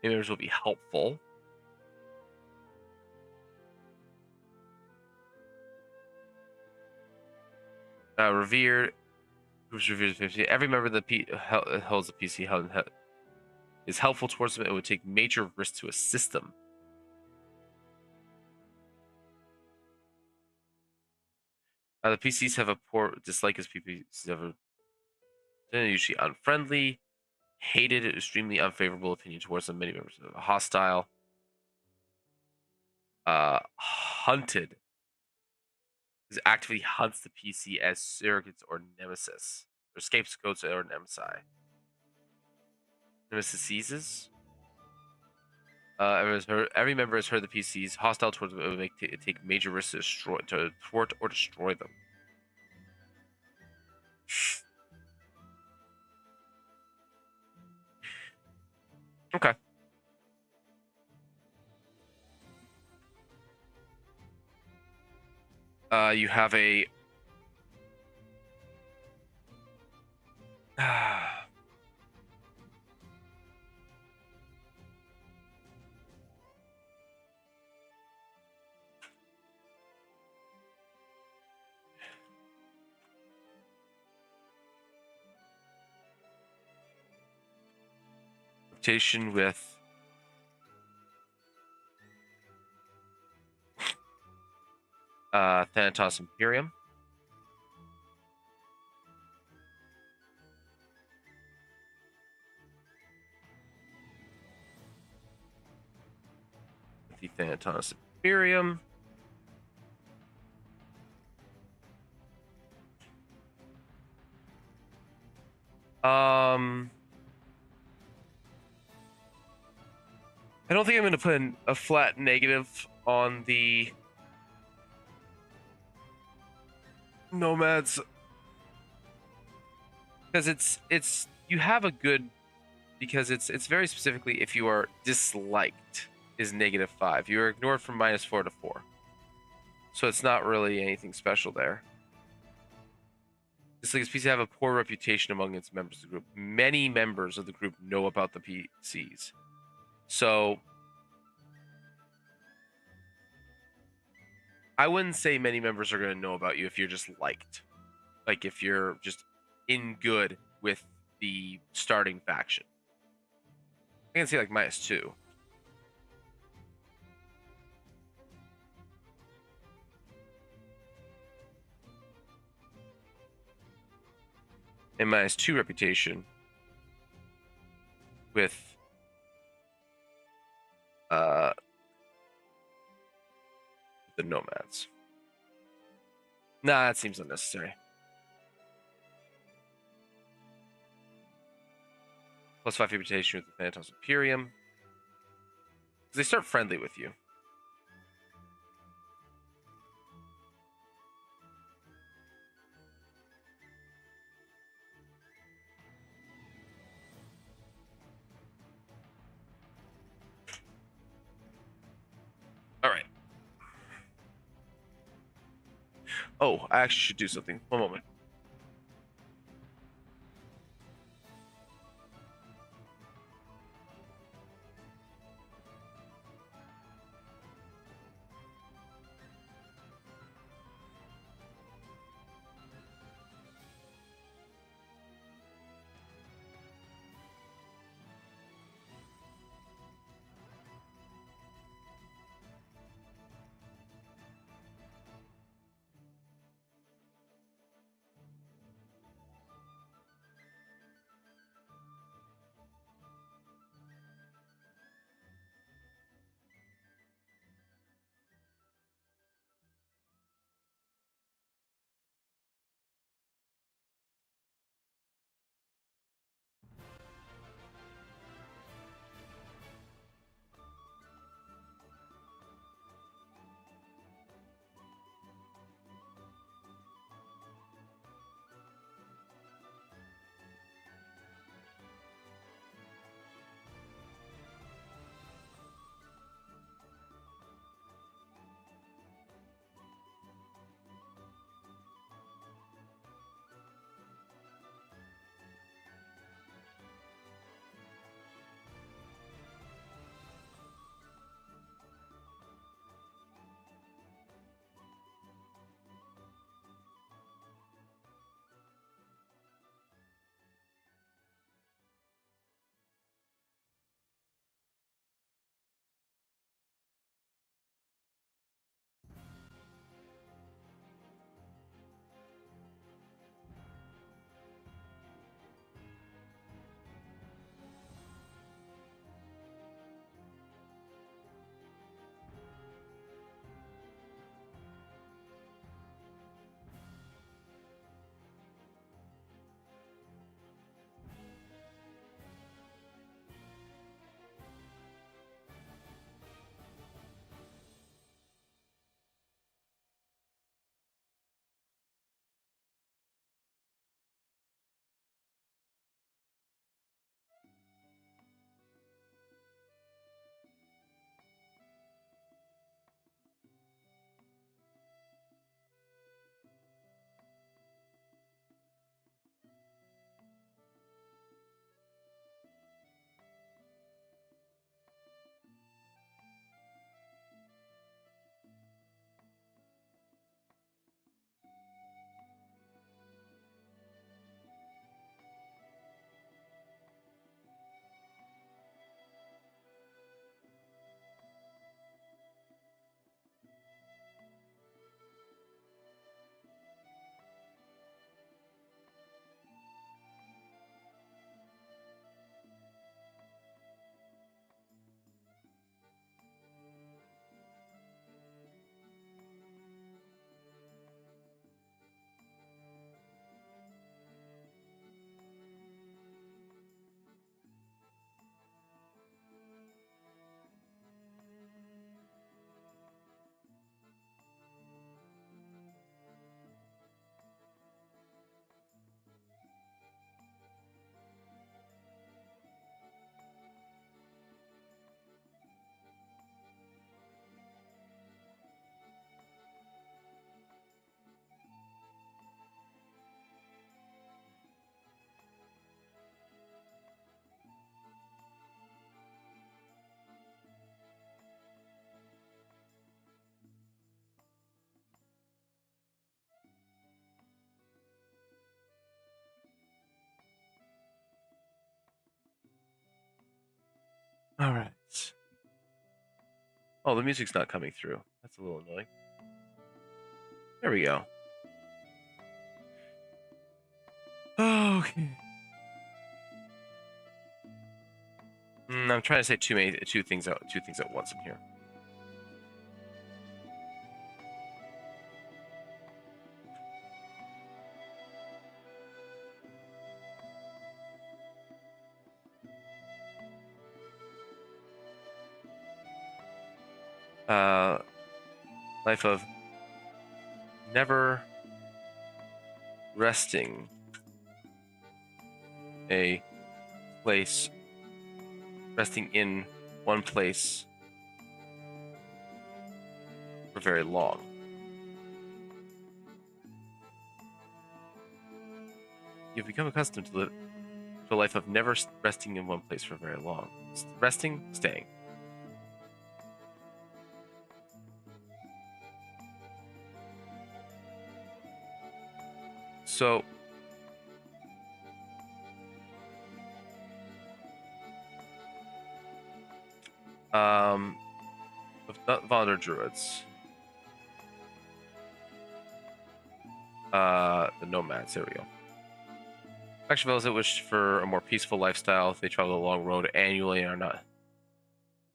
New members will be helpful. Revered. Groups revered the PC. Every member of the holds the PC is helpful towards them. It would take major risks to assist them. The PCs have a poor dislike as PCs have usually unfriendly, hated, extremely unfavorable opinion towards them. Many members are hostile. Hunted. Is actively hunts the PC as surrogates or nemesis, or scapegoats or nemesi. Nemesis seizes. Every member has heard the PCs hostile towards them. It would take major risks to thwart or destroy them. Okay. You have a reputation with Thanatos Imperium. The Thanatos Imperium. I don't think I'm going to put a flat negative on the nomads because it's you have a good, because it's very specifically if you are disliked is -5. You are ignored from -4 to 4. So it's not really anything special there. Just like PCs have a poor reputation among its members of the group. Many members of the group know about the PCs. So I wouldn't say many members are going to know about you if you're just liked. Like if you're just in good with the starting faction. I can say like -2. And -2 reputation with the nomads. Nah, that seems unnecessary. +5 reputation with the Thanatos Imperium. Because they start friendly with you. All right. Oh, I actually should do something. One moment. All right. Oh, the music's not coming through. That's a little annoying. There we go. Okay. I'm trying to say two things at once in here. Life of never resting a place, resting in one place for very long. You've become accustomed to a life of never resting in one place for very long. Resting, staying. So, with Vonda Druids, the nomads, there we go. Faction fellows that wish for a more peaceful lifestyle. They travel a long road annually and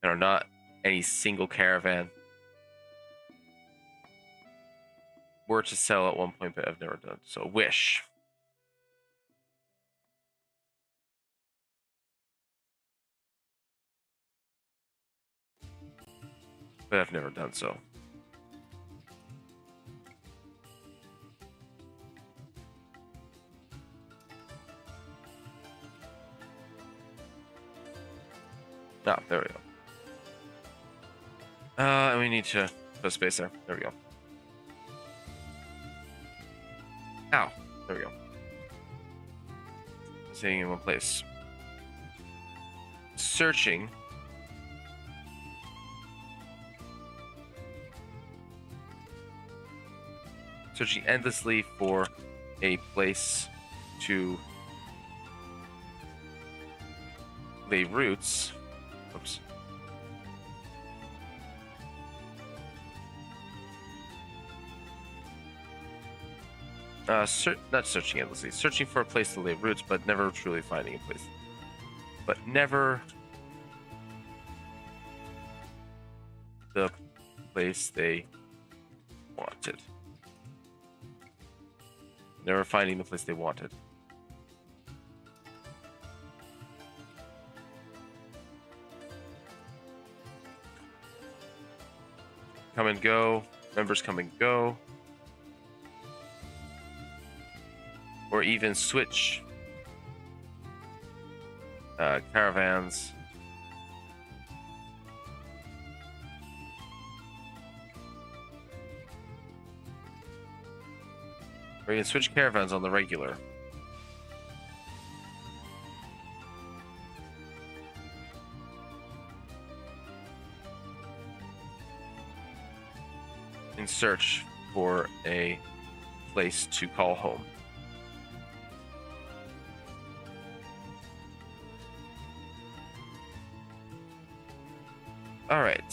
are not any single caravan. Were to sell at one point, but I've never done so. Wish. But I've never done so. Ah, there we go. And we need to put space there. There we go. Ow. There we go. Sitting in one place. Searching. Searching endlessly for a place to lay roots. Oops. Not searching endlessly. Searching for a place to lay roots, but never truly finding a place. But never the place they wanted. Never finding the place they wanted. Come and go. Members come and go. Or even switch caravans. Or you can switch caravans on the regular. In search for a place to call home. All right.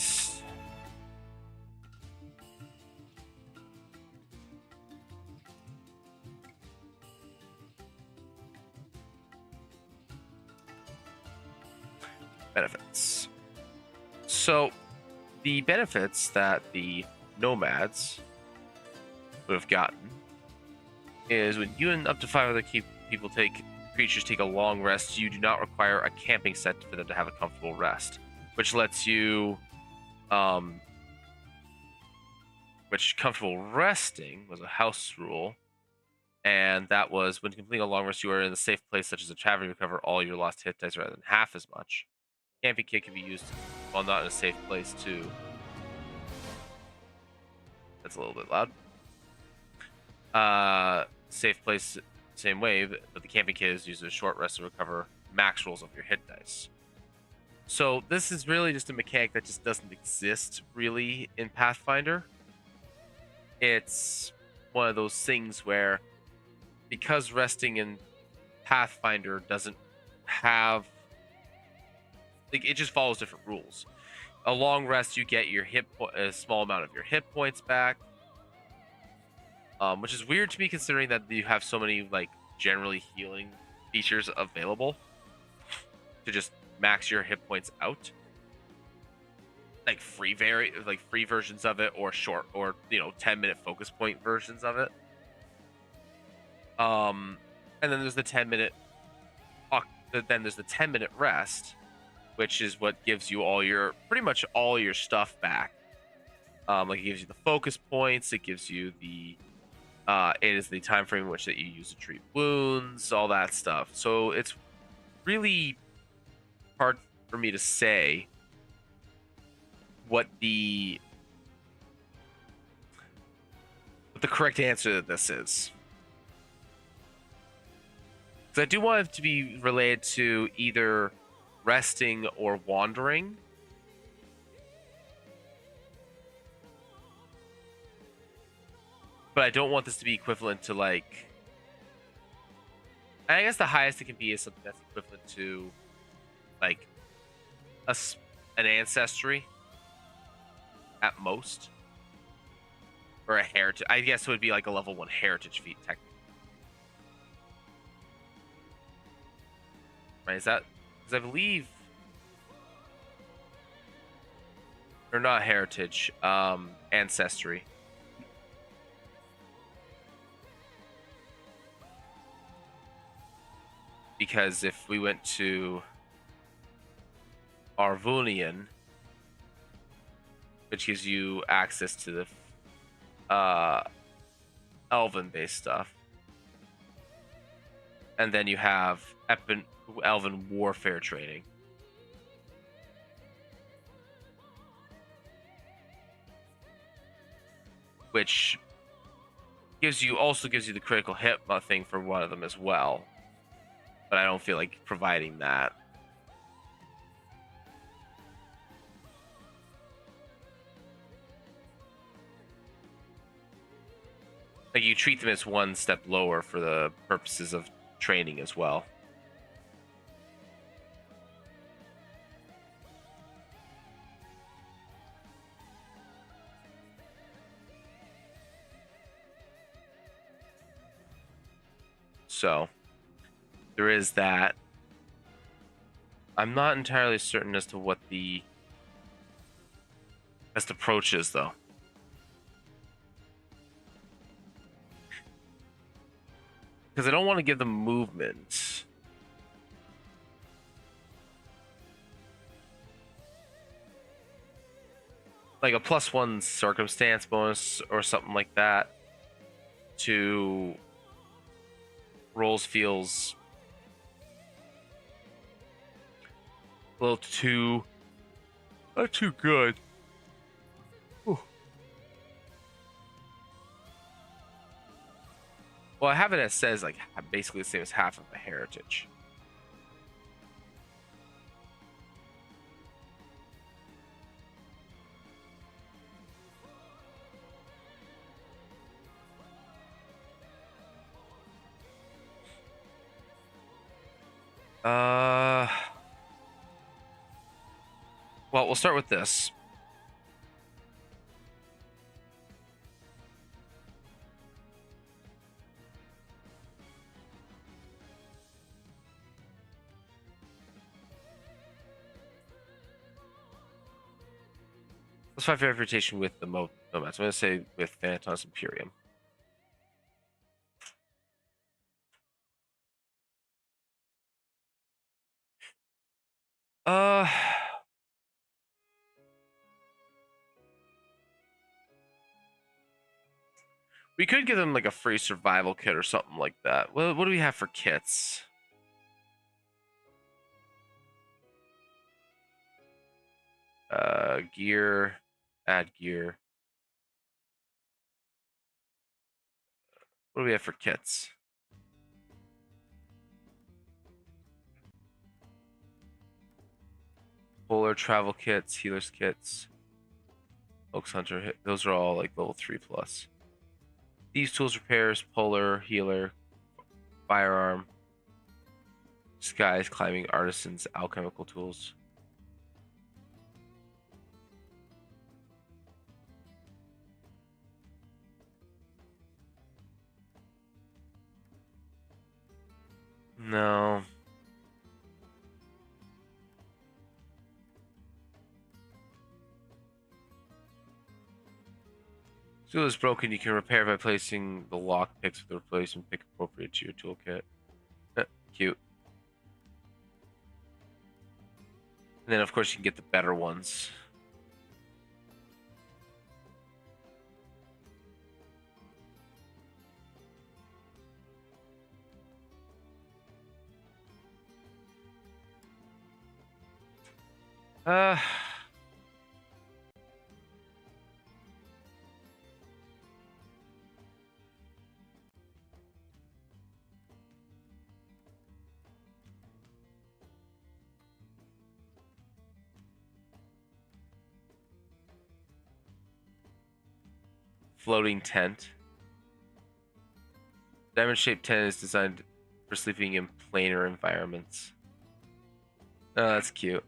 Benefits. So, the benefits that the nomads would have gotten is when you and up to 5 other creatures take a long rest, you do not require a camping set for them to have a comfortable rest, which lets you, which comfortable resting was a house rule, and that was when completing a long rest, you are in a safe place such as a tavern, you recover all your lost hit dice rather than half as much. Camping kit can be used while not in a safe place too. That's a little bit loud. Safe place, same way, but the camping kit is used as a short rest to recover max rolls of your hit dice. So this is really just a mechanic that just doesn't exist really in Pathfinder. It's one of those things where, because resting in Pathfinder doesn't have like it just follows different rules. A long rest, you get your a small amount of your hit points back, which is weird to me considering that you have so many like generally healing features available to just max your hit points out, like free versions of it, or short, or 10-minute focus point versions of it. And then there's the 10-minute. Then there's the 10-minute rest, which is what gives you pretty much all your stuff back. Like it gives you the focus points, it gives you the it is the time frame in which that you use to treat wounds, all that stuff. So it's really hard for me to say what the correct answer to this is. Because I do want it to be related to either resting or wandering. But I don't want this to be equivalent to like... I guess the highest it can be is something that's equivalent to like an ancestry at most. Or a heritage. I guess it would be like a level 1 heritage feat technically. Right, is that... Because I believe... Or not heritage, ancestry. Because if we went to Arvunian, which gives you access to the Elven-based stuff, and then you have Elven warfare training, which also gives you the critical hit thing for one of them as well. But I don't feel like providing that. Like you treat them as one step lower for the purposes of training as well. So there is that. I'm not entirely certain as to what the best approach is, though. Because I don't want to give them movement. Like a +1 circumstance bonus or something like that to rolls feels a little not too good. Whew. Well, I have it as says like basically the same as half of the heritage. Well, we'll start with this. Let's find reputation with the nomads. I'm going to say with Thanatos Imperium. We could give them like a free survival kit or something like that. What do we have for kits? Gear, add gear. What do we have for kits? Polar travel kits, healer's kits, Oaks Hunter. Those are all like level 3+. These tools, repairs, polar, healer, firearm, skies, climbing, artisans, alchemical tools. No. Tool is broken, you can repair by placing the lock picks with the replacement pick appropriate to your toolkit. Cute. And then, of course, you can get the better ones. Uh... Floating tent. Diamond-shaped tent is designed for sleeping in planar environments. Oh, that's cute.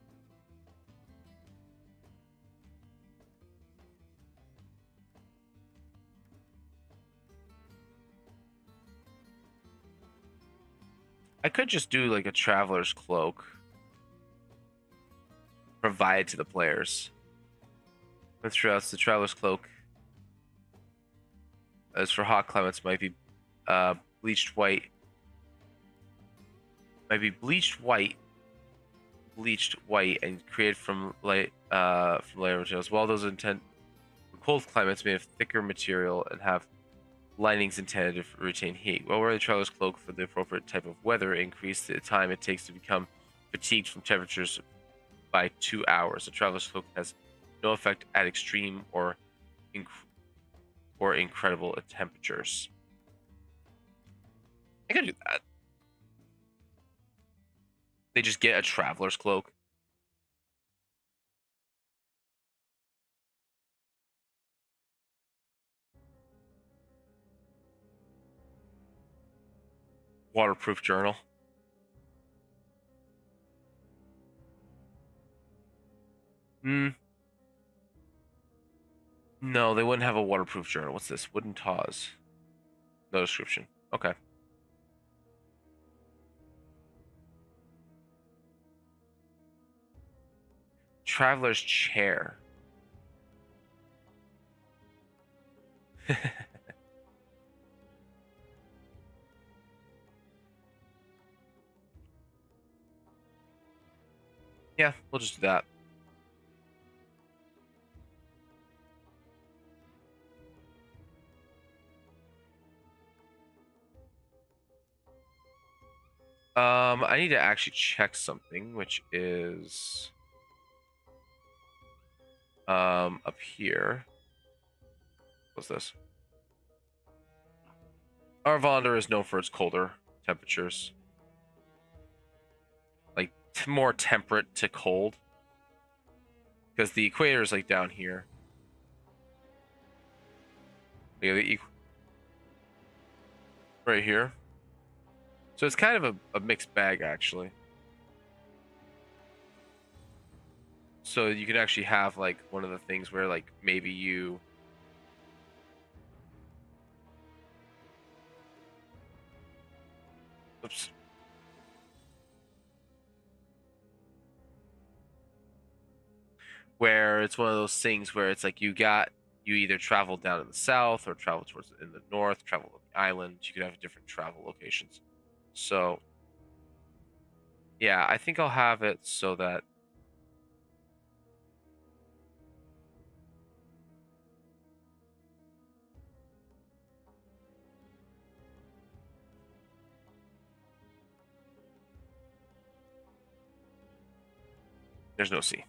I could just do like a traveler's cloak. Provide to the players. That's true. The traveler's cloak. As for hot climates, might be bleached white. Might be bleached white, and created from layer materials. While those intend for cold climates may have thicker material and have linings intended to retain heat. While wearing the traveler's cloak for the appropriate type of weather, increase the time it takes to become fatigued from temperatures by 2 hours. The traveler's cloak has no effect at extreme or incredible temperatures. I could do that. They just get a traveler's cloak. Waterproof journal. No, they wouldn't have a waterproof journal. What's this? Wooden Taws. No description. Okay. Traveler's chair. Yeah, we'll just do that. I need to actually check something, which is up here. What's this? Arvonder is known for its colder temperatures. Like more temperate to cold. Because the equator is like down here. Yeah, right here. So it's kind of a mixed bag, actually. So you can actually have like one of the things where like maybe you oops. Where it's one of those things where it's like you either travel down in the south or travel towards in the north, travel on the island. You could have different travel locations. So yeah, I think I'll have it so that there's no sea.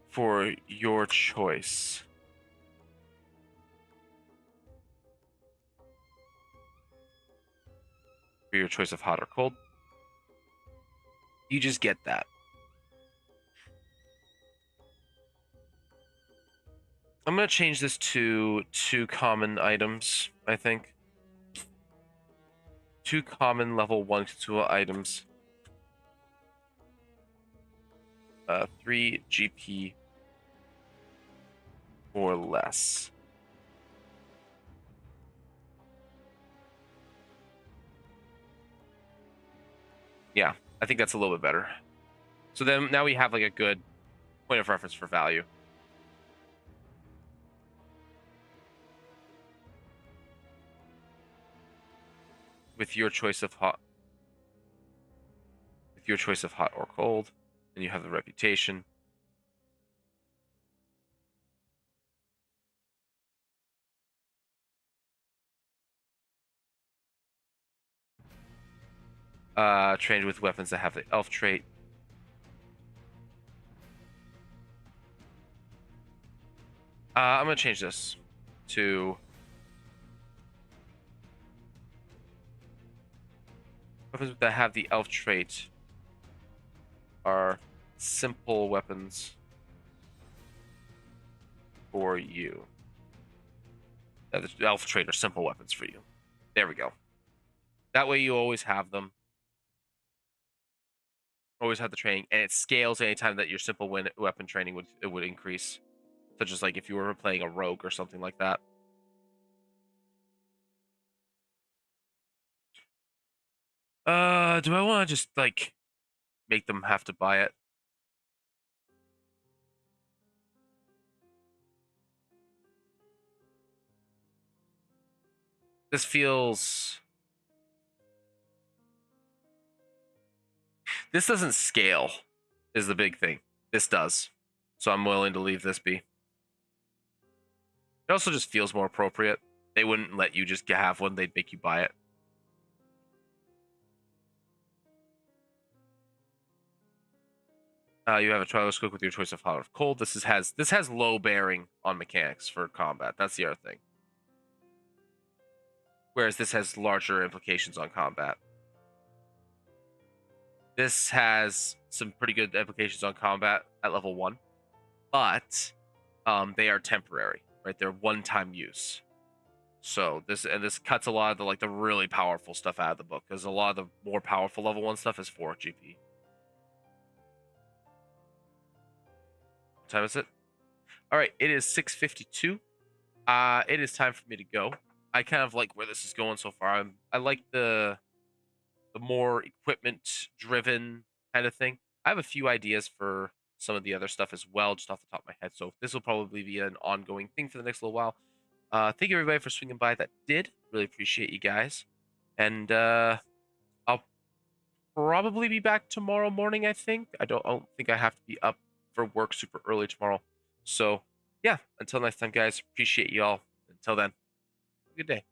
For your choice. For your choice of hot or cold. You just get that. I'm going to change this to 2 common items, I think. 2 common level 1 consumable items. 3 GP or less. Yeah, I think that's a little bit better. So then now we have like a good point of reference for value. With your choice of hot or cold, and you have the reputation. Trained with weapons that have the elf trait. I'm gonna change this to weapons that have the elf trait are simple weapons for you. The elf trait are simple weapons for you. There we go. That way you always have them. Always have the training, and it scales anytime that your simple weapon training would increase. Such as like if you were playing a rogue or something like that. Do I want to just like make them have to buy it? This feels. This doesn't scale, is the big thing. This does. So I'm willing to leave this be. It also just feels more appropriate. They wouldn't let you just have one, they'd make you buy it. You have a trial cook with your choice of hot or cold. This has low bearing on mechanics for combat. That's the other thing. Whereas this has larger implications on combat. This has some pretty good implications on combat at level 1, but they are temporary, right? They're one-time use. So this cuts a lot of the really powerful stuff out of the book, because a lot of the more powerful level 1 stuff is 4 GP. What time is it? All right, it is 6:52. It is time for me to go. I kind of like where this is going so far. I like the more equipment driven kind of thing. I have a few ideas for some of the other stuff as well, just off the top of my head. So this will probably be an ongoing thing for the next little while. Thank you everybody for swinging by. That did really appreciate you guys, and I'll probably be back tomorrow morning. I think I don't think I have to be up for work super early tomorrow. So yeah, until next time, guys. Appreciate you all. Until then, have a good day.